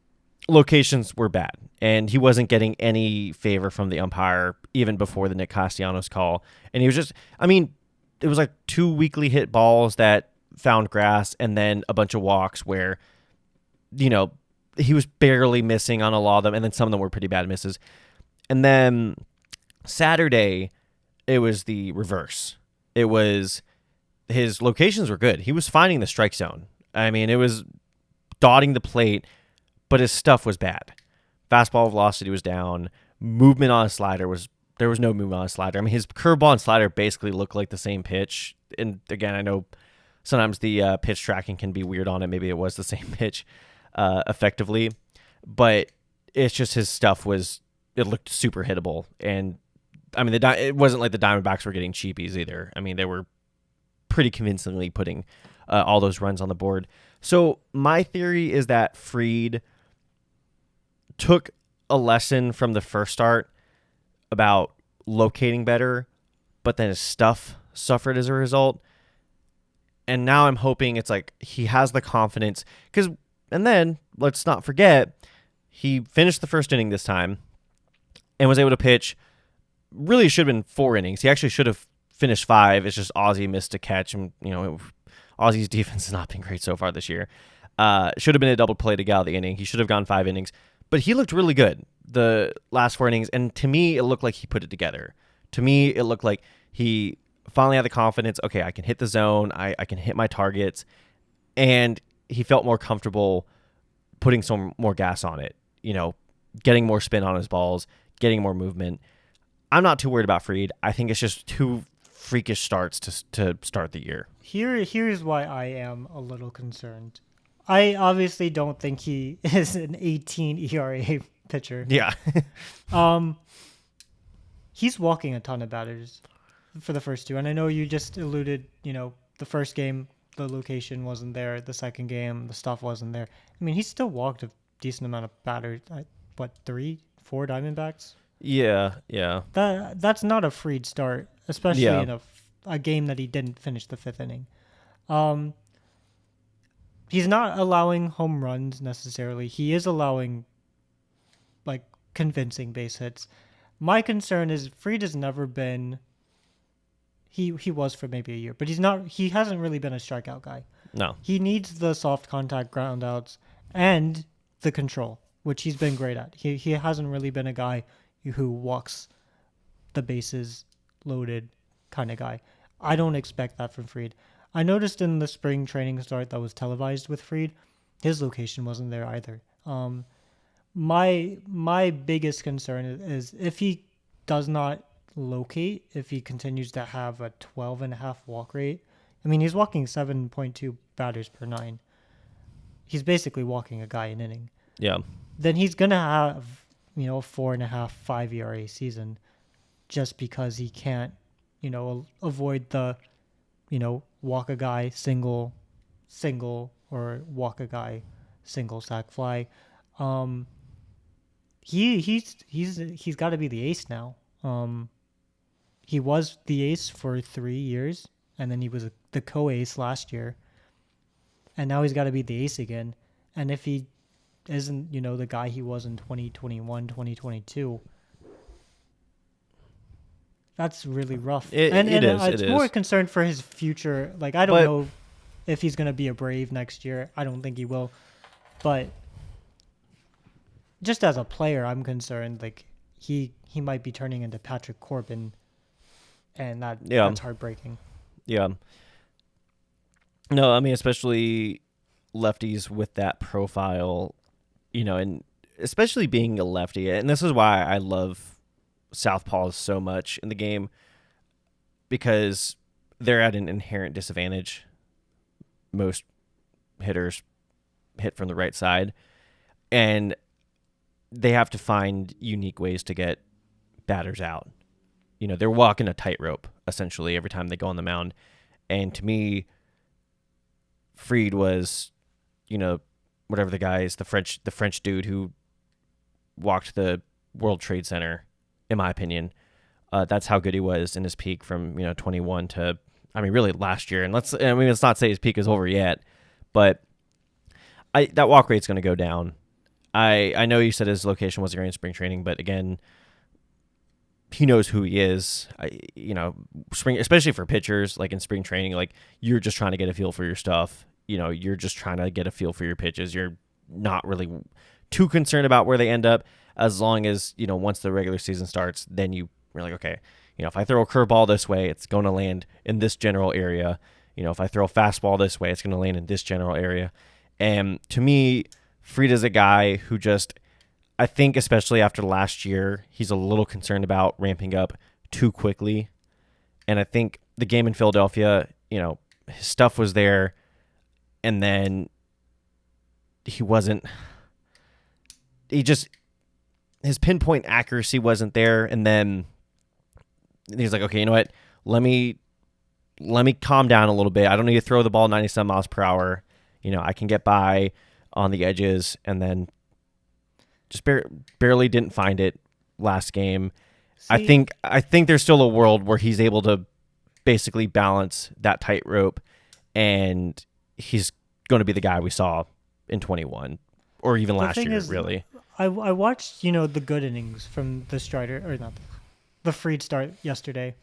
locations were bad. and he wasn't getting any favor from the umpire even before the Nick Castellanos call. And he was just, I mean, it was like 2 weakly hit balls that found grass and then a bunch of walks where, he was barely missing on a lot of them, and then some of them were pretty bad misses. And then Saturday, it was the reverse. It was his locations were good. He was finding the strike zone. I mean, it was dotting the plate, but his stuff was bad. Fastball velocity was down. Movement on a slider there was no movement on a slider. I mean, his curveball and slider basically looked like the same pitch. And again, I know sometimes the pitch tracking can be weird on it. Maybe it was the same pitch effectively, but it's just his stuff it looked super hittable. And I mean, it wasn't like the Diamondbacks were getting cheapies either. I mean, they were pretty convincingly putting all those runs on the board. So my theory is that Fried took a lesson from the first start about locating better, but then his stuff suffered as a result. And now I'm hoping it's like he has the confidence and then let's not forget, he finished the first inning this time and was able to pitch. Really should have been 4 innings. He actually should have finished 5. It's just Ozzie missed a catch, and Ozzie's defense has not been great so far this year. Should have been a double play to get out of the inning. He should have gone 5 innings, but he looked really good the last 4 innings, and to me, it looked like he put it together. To me, it looked like he finally had the confidence. Okay, I can hit the zone. I can hit my targets, and he felt more comfortable putting some more gas on it. Getting more spin on his balls, getting more movement. I'm not too worried about Fried. I think it's just 2 freakish starts to start the year. Here's why I am a little concerned. I obviously don't think he is an 18 ERA pitcher. Yeah. He's walking a ton of batters for the first 2. And I know you just alluded, the first game, the location wasn't there. The second game, the stuff wasn't there. I mean, he still walked a decent amount of batters. 3, 4 Diamondbacks? Yeah. That's not a Fried start, especially in a game that he didn't finish the 5th inning. He's not allowing home runs necessarily. He is allowing convincing base hits. My concern is Fried has never been. He was for maybe a year, but he hasn't really been a strikeout guy. No. He needs the soft contact ground outs and the control, which he's been great at. He hasn't really been a guy who walks the bases loaded kind of guy. I don't expect that from Fried. I noticed in the spring training start that was televised with Fried, his location wasn't there either. My biggest concern is if he does not locate, if he continues to have a 12.5 walk rate. I mean, he's walking 7.2 batters per 9. He's basically walking a guy an inning. Yeah. Then he's going to have, a 4.5, 5 ERA season just because he can't, avoid the, walk a guy single, or walk a guy single sack fly. He's got to be the ace now. He was the ace for 3 years, and then he was the co-ace last year, and now he's got to be the ace again. And if he isn't, the guy he was in 2021, 2022, that's really rough. It's more concerned for his future. I don't know if he's going to be a Brave next year. I don't think he will. But just as a player, I'm concerned. He might be turning into Patrick Corbin, and that's heartbreaking. Yeah. No, I mean, especially lefties with that profile, and especially being a lefty. And this is why I love southpaws so much in the game, because they're at an inherent disadvantage. Most hitters hit from the right side, and they have to find unique ways to get batters out. They're walking a tightrope essentially every time they go on the mound. And to me, Fried was, whatever the guy is, the French dude who walked the World Trade Center, in my opinion. That's how good he was in his peak from 21 to, really last year. And let's not say his peak is over yet, but that walk rate's going to go down. I know you said his location wasn't great in spring training, but again, he knows who he is. Spring, especially for pitchers, like in spring training, like you're just trying to get a feel for your stuff. You're just trying to get a feel for your pitches. You're not really too concerned about where they end up, as long as once the regular season starts, then you're like, okay, if I throw a curveball this way, it's going to land in this general area. If I throw a fastball this way, it's going to land in this general area. And to me, Frieda's a guy who just, I think especially after last year, he's a little concerned about ramping up too quickly. And I think the game in Philadelphia, his stuff was there, and then his pinpoint accuracy wasn't there. And then he's like, okay, you know what? Let me calm down a little bit. I don't need to throw the ball 97 miles per hour. I can get by on the edges, and then just barely didn't find it last game. See, I think there's still a world where he's able to basically balance that tightrope, and he's going to be the guy we saw in 21 or even last year, really. I watched, the good innings from the Strider, or not the Fried start yesterday,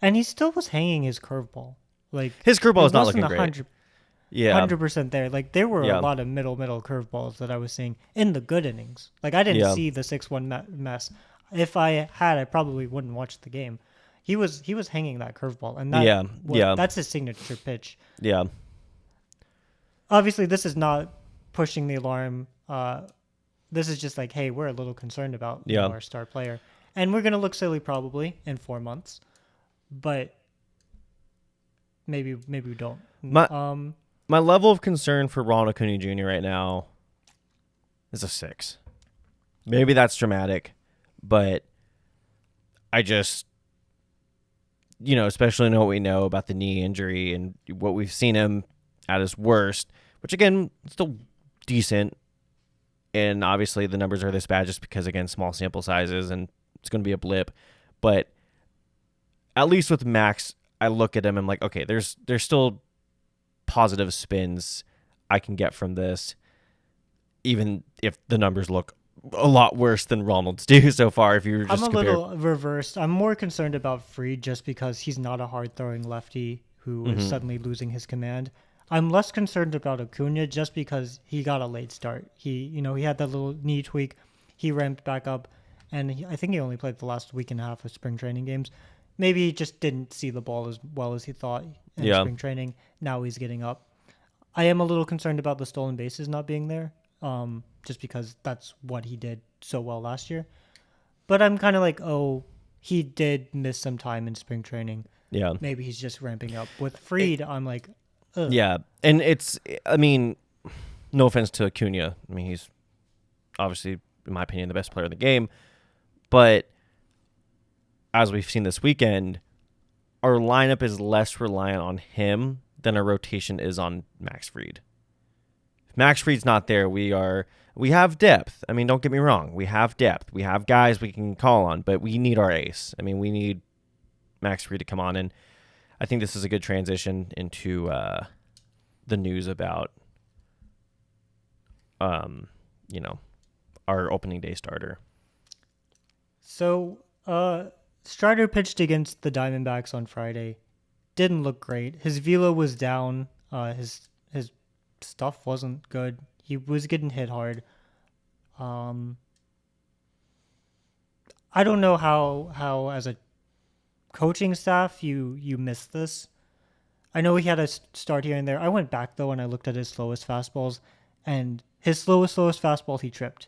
and he still was hanging his curveball. Like his curveball is not looking great. 100% there. Like there were Yeah. a lot of middle curveballs that I was seeing in the good innings. Like I didn't Yeah. see the 6-1 mess. If I had, I probably wouldn't watch the game. He was hanging that curveball, and that's his signature pitch. Yeah. Obviously, this is not pushing the alarm. This is just like, hey, we're a little concerned about our star player, and we're gonna look silly probably in 4 months, but maybe we don't. My level of concern for Ronald Acuna Jr. right now is a 6. Maybe that's dramatic, but I just, especially know what we know about the knee injury and what we've seen him at his worst, which again, still decent. And obviously the numbers are this bad just because, again, small sample sizes and it's going to be a blip. But at least with Max, I look at him and I'm like, okay, there's still positive spins I can get from this, even if the numbers look a lot worse than Ronald's do so far. If you're just little reversed. I'm more concerned about Fried just because he's not a hard throwing lefty who is suddenly losing his command. I'm less concerned about Acuna just because he got a late start. He had that little knee tweak. He ramped back up, and I think he only played the last week and a half of spring training games. Maybe he just didn't see the ball as well as he thought in spring training. Now he's getting up. I am a little concerned about the stolen bases not being there, just because that's what he did so well last year. But I'm kind of like, oh, he did miss some time in spring training. Yeah. Maybe he's just ramping up. With Fried, I'm like, ugh. Yeah. And no offense to Acuna. He's obviously, in my opinion, the best player in the game. But as we've seen this weekend, our lineup is less reliant on him than our rotation is on Max Fried. If Max Fried's not there, we have depth. Don't get me wrong. We have depth. We have guys we can call on, but we need our ace. We need Max Fried to come on, and I think this is a good transition into the news about our opening day starter. So, Strider pitched against the Diamondbacks on Friday. Didn't look great. His velo was down. His stuff wasn't good. He was getting hit hard. I don't know how as a coaching staff you missed this. I know he had a start here and there. I went back though and I looked at his slowest fastballs, and his slowest fastball he tripped.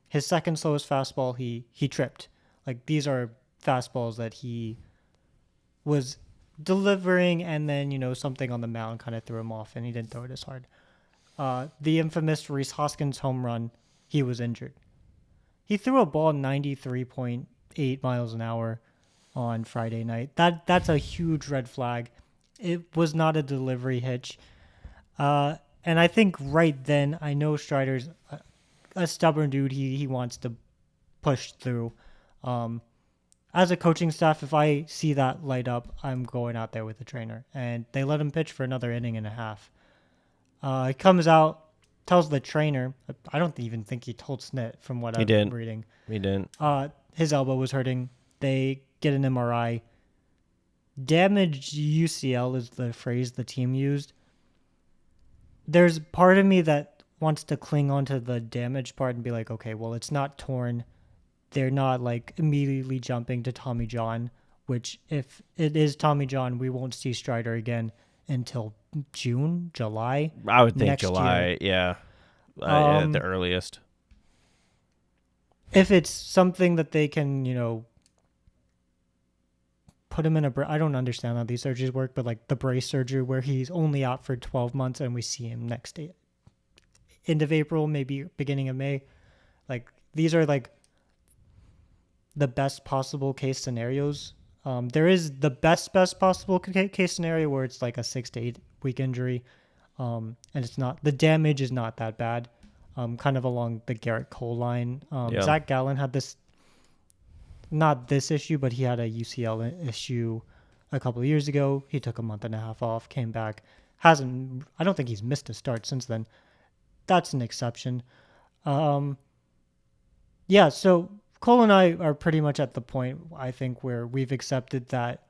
His second slowest fastball he tripped. Like these are fastballs that he was delivering, and then something on the mound kind of threw him off and he didn't throw it as hard. The infamous Rhys Hoskins home run, he was injured. He threw a ball 93.8 miles an hour on Friday night. That's a huge red flag. It was not a delivery hitch. And I think right then, I know Strider's a stubborn dude. He wants to push through. As a coaching staff, if I see that light up, I'm going out there with the trainer. And they let him pitch for another inning and a half. He comes out, tells the trainer. I don't even think he told Snit from what He I'm didn't. reading. He didn't. His elbow was hurting. They get an MRI. Damaged UCL is the phrase the team used. There's part of me that wants to cling onto the damaged part and be like, okay, well, it's not torn. They're not like immediately jumping to Tommy John, which if it is Tommy John, we won't see Strider again until June, July I would think next July. year. Yeah. At the earliest. If it's something that they can, put him in I don't understand how these surgeries work, but like the brace surgery where he's only out for 12 months and we see him next day, end of April, maybe beginning of May. Like these are like the best possible case scenarios. There is the best possible case scenario where it's like a 6 to 8 week injury, and it's not, the damage is not that bad. Kind of along the Garrett Cole line. Yeah. Zach Gallen had this, not this issue, but he had a UCL issue a couple of years ago. He took a month and a half off, came back. I don't think he's missed a start since then. That's an exception. Yeah, so Cole and I are pretty much at the point, I think, where we've accepted that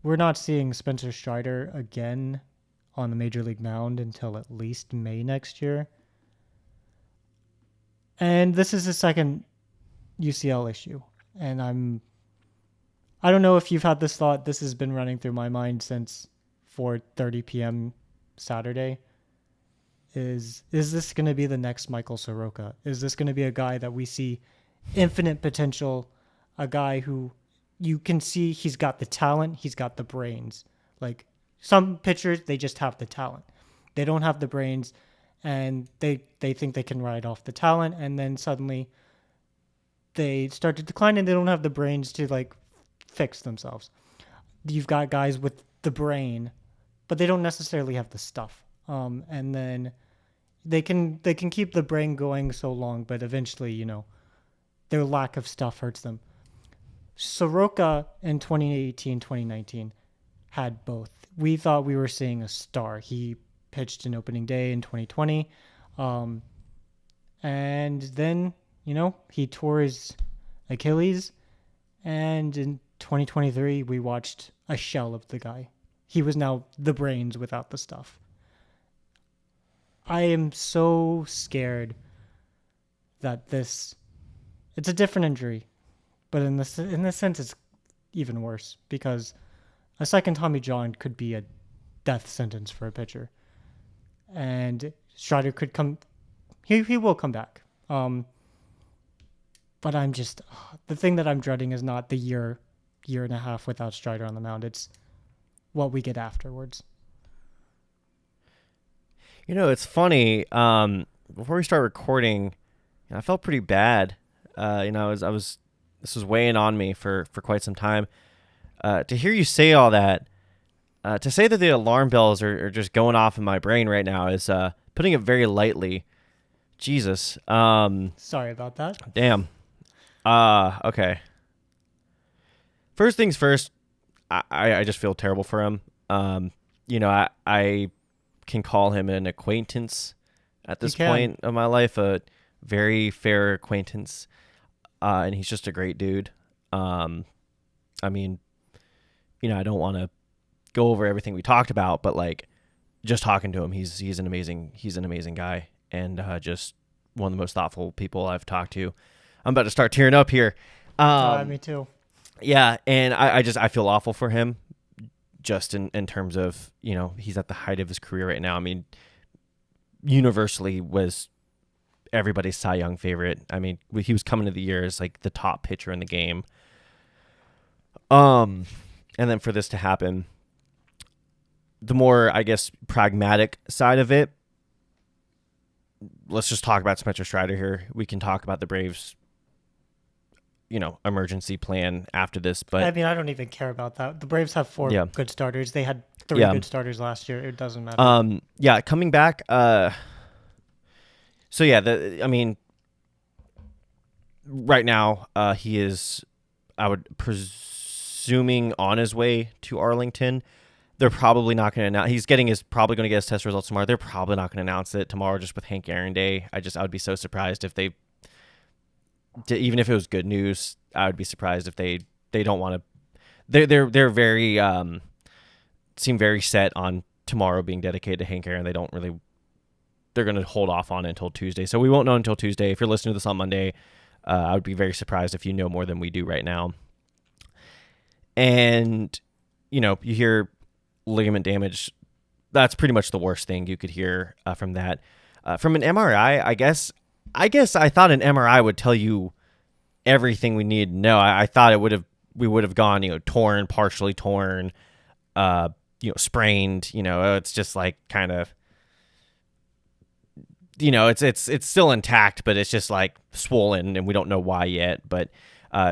we're not seeing Spncer Strider again on the Major League mound until at least May next year. And this is his second UCL issue. And I don't know if you've had this thought. This has been running through my mind since 4:30 p.m. Saturday. Is this going to be the next Michael Soroka? Is this going to be a guy that we see infinite potential, a guy who you can see he's got the talent, he's got the brains. Like some pitchers, they just have the talent. They don't have the brains, and they think they can ride off the talent, and then suddenly they start to decline and they don't have the brains to like fix themselves. You've got guys with the brain, but they don't necessarily have the stuff. And then they can keep the brain going so long, but eventually, their lack of stuff hurts them. Soroka in 2018, 2019 had both. We thought we were seeing a star. He pitched an opening day in 2020. And then, he tore his Achilles. And in 2023, we watched a shell of the guy. He was now the brains without the stuff. I am so scared that it's a different injury, but in this sense, it's even worse because a second Tommy John could be a death sentence for a pitcher, and Strider could come. He will come back. But I'm just the thing that I'm dreading is not the year and a half without Strider on the mound. It's what we get afterwards. It's funny. Before we start recording, I felt pretty bad. This was weighing on me for quite some time. To hear you say all that, to say that the alarm bells are just going off in my brain right now is putting it very lightly. Jesus. Sorry about that. Damn. Okay. First things first, I just feel terrible for him. I can call him an acquaintance at this point of my life, a very fair acquaintance, and he's just a great dude. I don't want to go over everything we talked about, but like just talking to him, he's an amazing guy, and just one of the most thoughtful people I've talked to. I'm about to start tearing up here. Me too. Yeah, and I feel awful for him. Just in terms of, he's at the height of his career right now. I mean, universally was everybody's Cy Young favorite. I mean, he was coming to the year as like the top pitcher in the game. And then for this to happen, the more, I guess, pragmatic side of it, let's just talk about Spncer Strider here. We can talk about the Braves, emergency plan after this, but I don't even care about that. The Braves have 4 good starters. They had 3 good starters last year. It doesn't matter. Coming back. Right now, he is, I would presuming, on his way to Arlington. They're probably not going to announce. He's probably going to get his test results tomorrow. They're probably not going to announce it tomorrow just with Hank Aaron Day. I would be so surprised if they, even if it was good news, I would be surprised if they don't want to. They're very seem very set on tomorrow being dedicated to Hank Aaron. They don't really. They're going to hold off on it until Tuesday, so we won't know until Tuesday. If you're listening to this on Monday, I would be very surprised if you know more than we do right now. And you hear ligament damage. That's pretty much the worst thing you could hear from that. From an MRI, I guess I thought an MRI would tell you everything we need to know. I thought we would have gone, torn, partially torn, sprained. It's just like kind of, it's still intact, but it's just like swollen, and we don't know why yet. But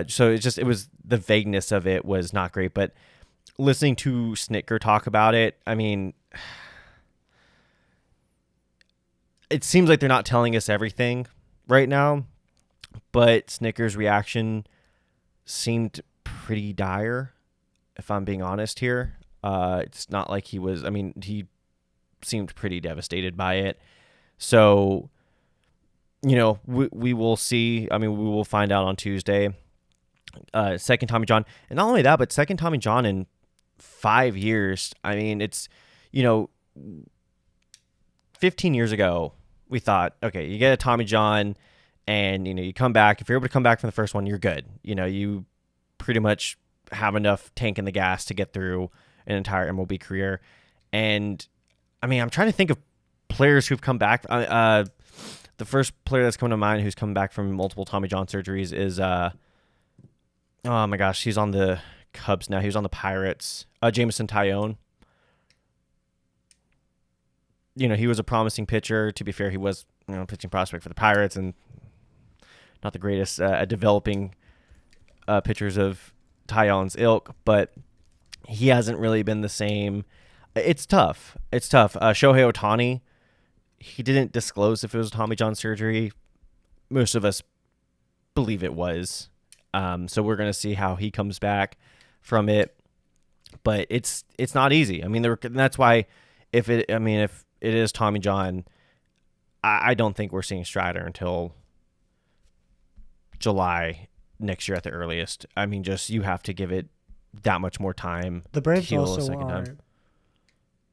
so it was the vagueness of it was not great, but. Listening to Snitker talk about it, I mean, it seems like they're not telling us everything right now, but Snitker's reaction seemed pretty dire, if I'm being honest here. It's not like he seemed pretty devastated by it. So, we will see. I mean, we will find out on Tuesday. Second Tommy John. And not only that, but second Tommy John in 5 years. I mean, it's 15 years ago we thought, okay, you get a Tommy John and you come back. If you're able to come back from the first one, you're good. You pretty much have enough tank in the gas to get through an entire MLB career. And I mean, I'm trying to think of players who've come back. The first player that's come to mind who's come back from multiple Tommy John surgeries is oh my gosh, he's on the Cubs now. He was on the Pirates. Jameson Taillon. He was a promising pitcher. To be fair, he was a pitching prospect for the Pirates and not the greatest at developing pitchers of Taillon's ilk, but he hasn't really been the same. It's tough. Shohei Ohtani, he didn't disclose if it was Tommy John surgery. Most of us believe it was. So we're going to see how he comes back from it, but it's not easy. I mean, that's why if it is Tommy John, I don't think we're seeing Strider until July next year at the earliest. I mean, just you have to give it that much more time. The Braves also are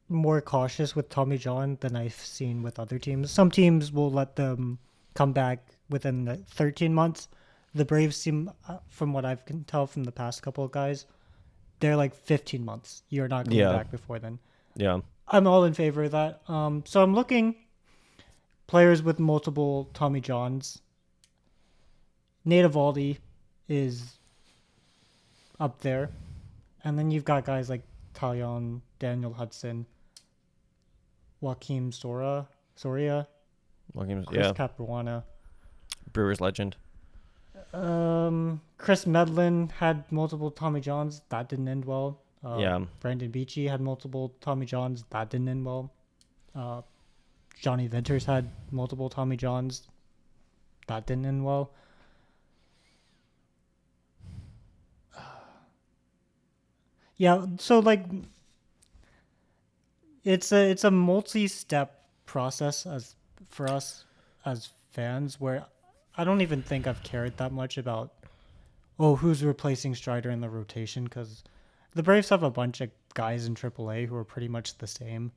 more cautious with Tommy John than I've seen with other teams. Some teams will let them come back within the 13 months. The Braves seem, from what I can tell from the past couple of guys, they're like 15 months. You're not going back before then. Yeah. I'm all in favor of that. So I'm looking players with multiple Tommy Johns. Nate Eovaldi is up there. And then you've got guys like Taillon, Daniel Hudson, Joakim Soria, Chris Capuana. Brewers legend. Chris Medlin had multiple Tommy Johns. That didn't end well. Brandon Beachy had multiple Tommy Johns. That didn't end well. Johnny Venters had multiple Tommy Johns. That didn't end well. Yeah, so like it's a multi-step process for us as fans where I don't even think I've cared that much about who's replacing Strider in the rotation, because the Braves have a bunch of guys in AAA who are pretty much the same.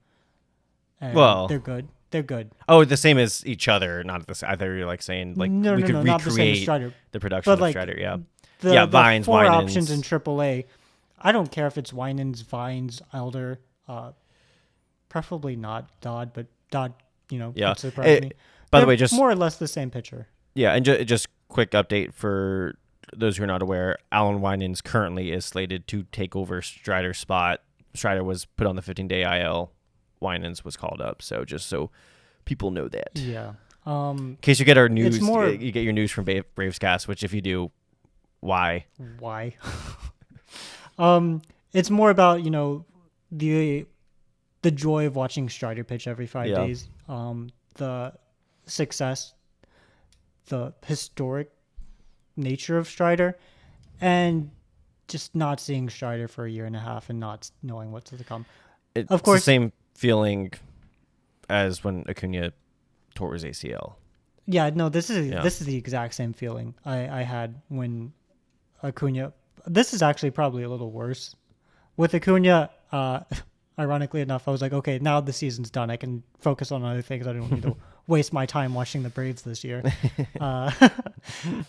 And they're good. They're good. Oh, the same as each other, not the same. I thought you were like saying we could recreate not the same as Strider. The production of Strider. Yeah, the four Winans. options in AAA. I don't care if it's Winans, Vines, Elder, preferably not Dodd, but Dodd, would surprise me. By the way, just more or less the same pitcher. Yeah, and just quick update for those who are not aware, Alan Winans currently is slated to take over Strider's spot. Strider was put on the 15-day IL. Winans was called up, so just so people know that. Yeah. In case you get our news, you get your news from Bravescast, which if you do, why? Why? It's more about, the joy of watching Strider pitch every 5 days. The success, the historic nature of Strider, and just not seeing Strider for a year and a half and not knowing what's to come. it's Of the course, same feeling as when Acuna tore his ACL. yeah, no, this Yeah. is the exact same feeling I had when Acuna. This is actually probably a little worse with Acuna. Ironically enough, I was like, okay, now the season's done. I can focus on other things. I don't need to waste my time watching the Braves this year. Uh,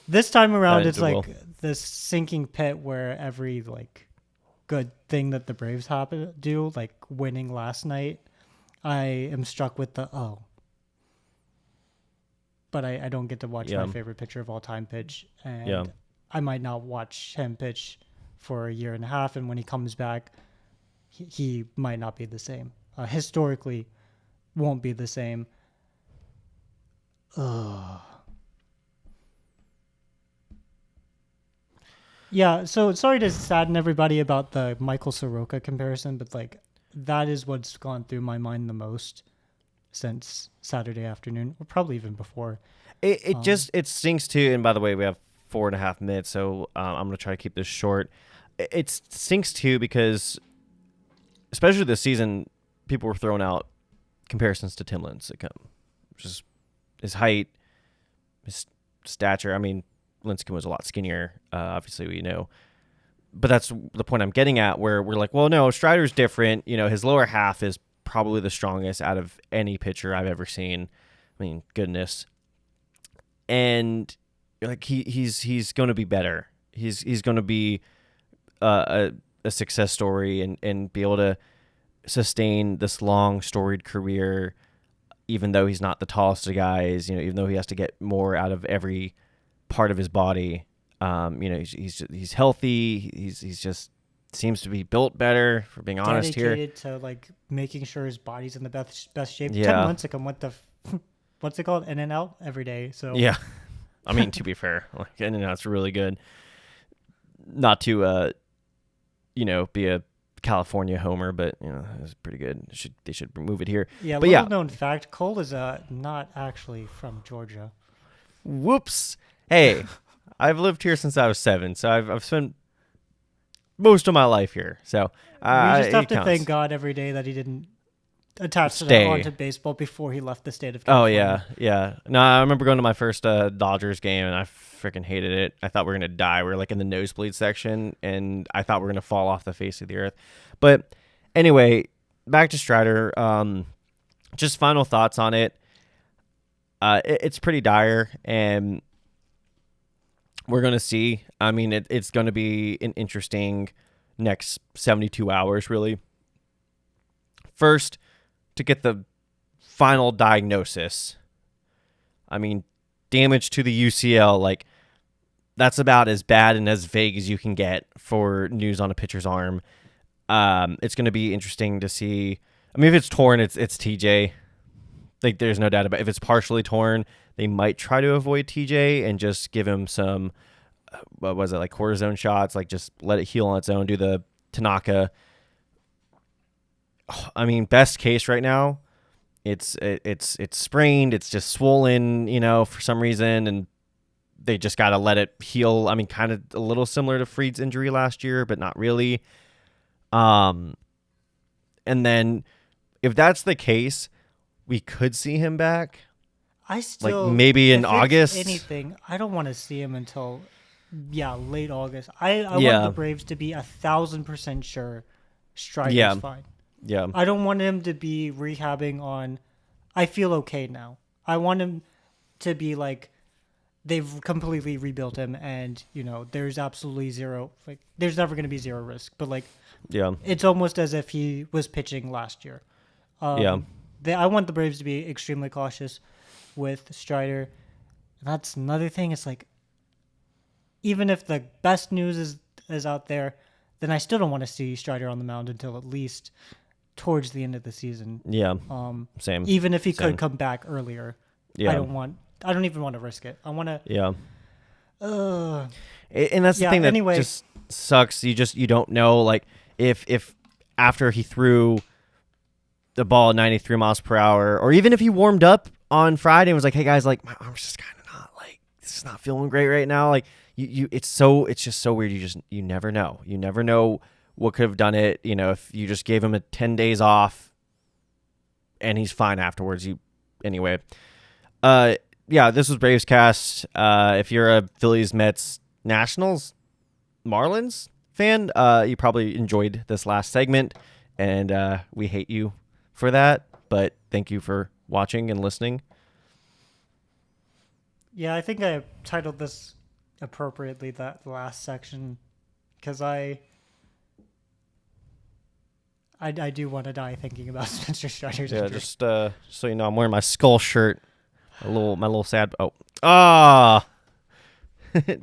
this time around, it's like this sinking pit where every like good thing that the Braves happen to do, like winning last night, I am struck with the but I don't get to watch my favorite pitcher of all time pitch, and I might not watch him pitch for a year and a half, and when he comes back, he might not be the same. Historically, won't be the same. Ugh. Yeah, so sorry to sadden everybody about the Michael Soroka comparison, but like that is what's gone through my mind the most since Saturday afternoon, or probably even before. It stinks too. And by the way, we have 4.5 minutes, so I'm gonna try to keep this short. It stinks too because, especially this season, people were throwing out comparisons to Tim Lincecum, which is his height, his stature. I mean, Lincecum was a lot skinnier, obviously we know. But that's the point I'm getting at, where we're like, well, no, Strider's different. You know, his lower half is probably the strongest out of any pitcher I've ever seen. I mean, goodness. And like he's going to be better. He's going to be a success story and be able to sustain this long storied career, even though he's not the tallest of guys. You know, even though he has to get more out of every part of his body. You know, he's healthy. He's just seems to be built better, for being honest here. Dedicated to like making sure his body's in the best shape. Yeah. Tim Lincecum went the what's it called, in and out every day. So yeah, I mean, to be fair, like in and out's really good. Not to you know, be a California homer, but you know, it's pretty good. They should move it here. Yeah, but little known fact: Cole is not actually from Georgia. Whoops. Hey, I've lived here since I was 7, so I've spent most of my life here. So we just have to counts. thank God every day that he didn't attach onto baseball before he left the state of Oh California. yeah. No, I remember going to my first Dodgers game, and I freaking hated it. I thought we were gonna die. We were like in the nosebleed section, and I thought we were gonna fall off the face of the earth. But anyway, back to Strider. Just final thoughts on it. It's pretty dire, and we're going to see. I mean, it's going to be an interesting next 72 hours, really. First, to get the final diagnosis. I mean, damage to the UCL, like, that's about as bad and as vague as you can get for news on a pitcher's arm. It's going to be interesting to see. I mean, if it's torn, it's TJ. Like, there's no doubt about it. If it's partially torn, they might try to avoid TJ and just give him some, what was it, like cortisone shots, like just let it heal on its own, do the Tanaka. I mean, best case right now, it's sprained, it's just swollen, you know, for some reason, and they just got to let it heal. I mean, kind of a little similar to Fried's injury last year, but not really. And then if that's the case, we could see him back. I still like maybe in August. Anything, I don't want to see him until late August. I want the Braves to be 1,000% sure Strider's fine. Yeah. I don't want him to be rehabbing on I feel okay now. I want him to be like they've completely rebuilt him, and you know, there's absolutely zero, like there's never going to be zero risk, but like it's almost as if he was pitching last year. I want the Braves to be extremely cautious with Strider. And that's another thing. It's like, even if the best news is out there, then I still don't want to see Strider on the mound until at least towards the end of the season. Yeah. Same. Even if he could come back earlier. Yeah. I don't even want to risk it. I want to. Yeah. And that's the thing that just sucks. You don't know, like, if after he threw the ball at 93 miles per hour, or even if he warmed up on Friday and was like, hey guys, like my arm's just kind of not, like, this is not feeling great right now. Like it's just so weird. You never know. You never know what could have done it. If you just gave him a 10 days off and he's fine afterwards. Anyway. Yeah, this was Braves Cast. If you're a Phillies, Mets, Nationals, Marlins fan, you probably enjoyed this last segment, and we hate you for that, but thank you for watching and listening. Yeah, I think I titled this appropriately, that last section, because I do want to die thinking about Spncer Strider's injury. Just so you know, I'm wearing my skull shirt. My little sad.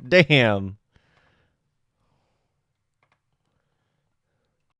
Damn.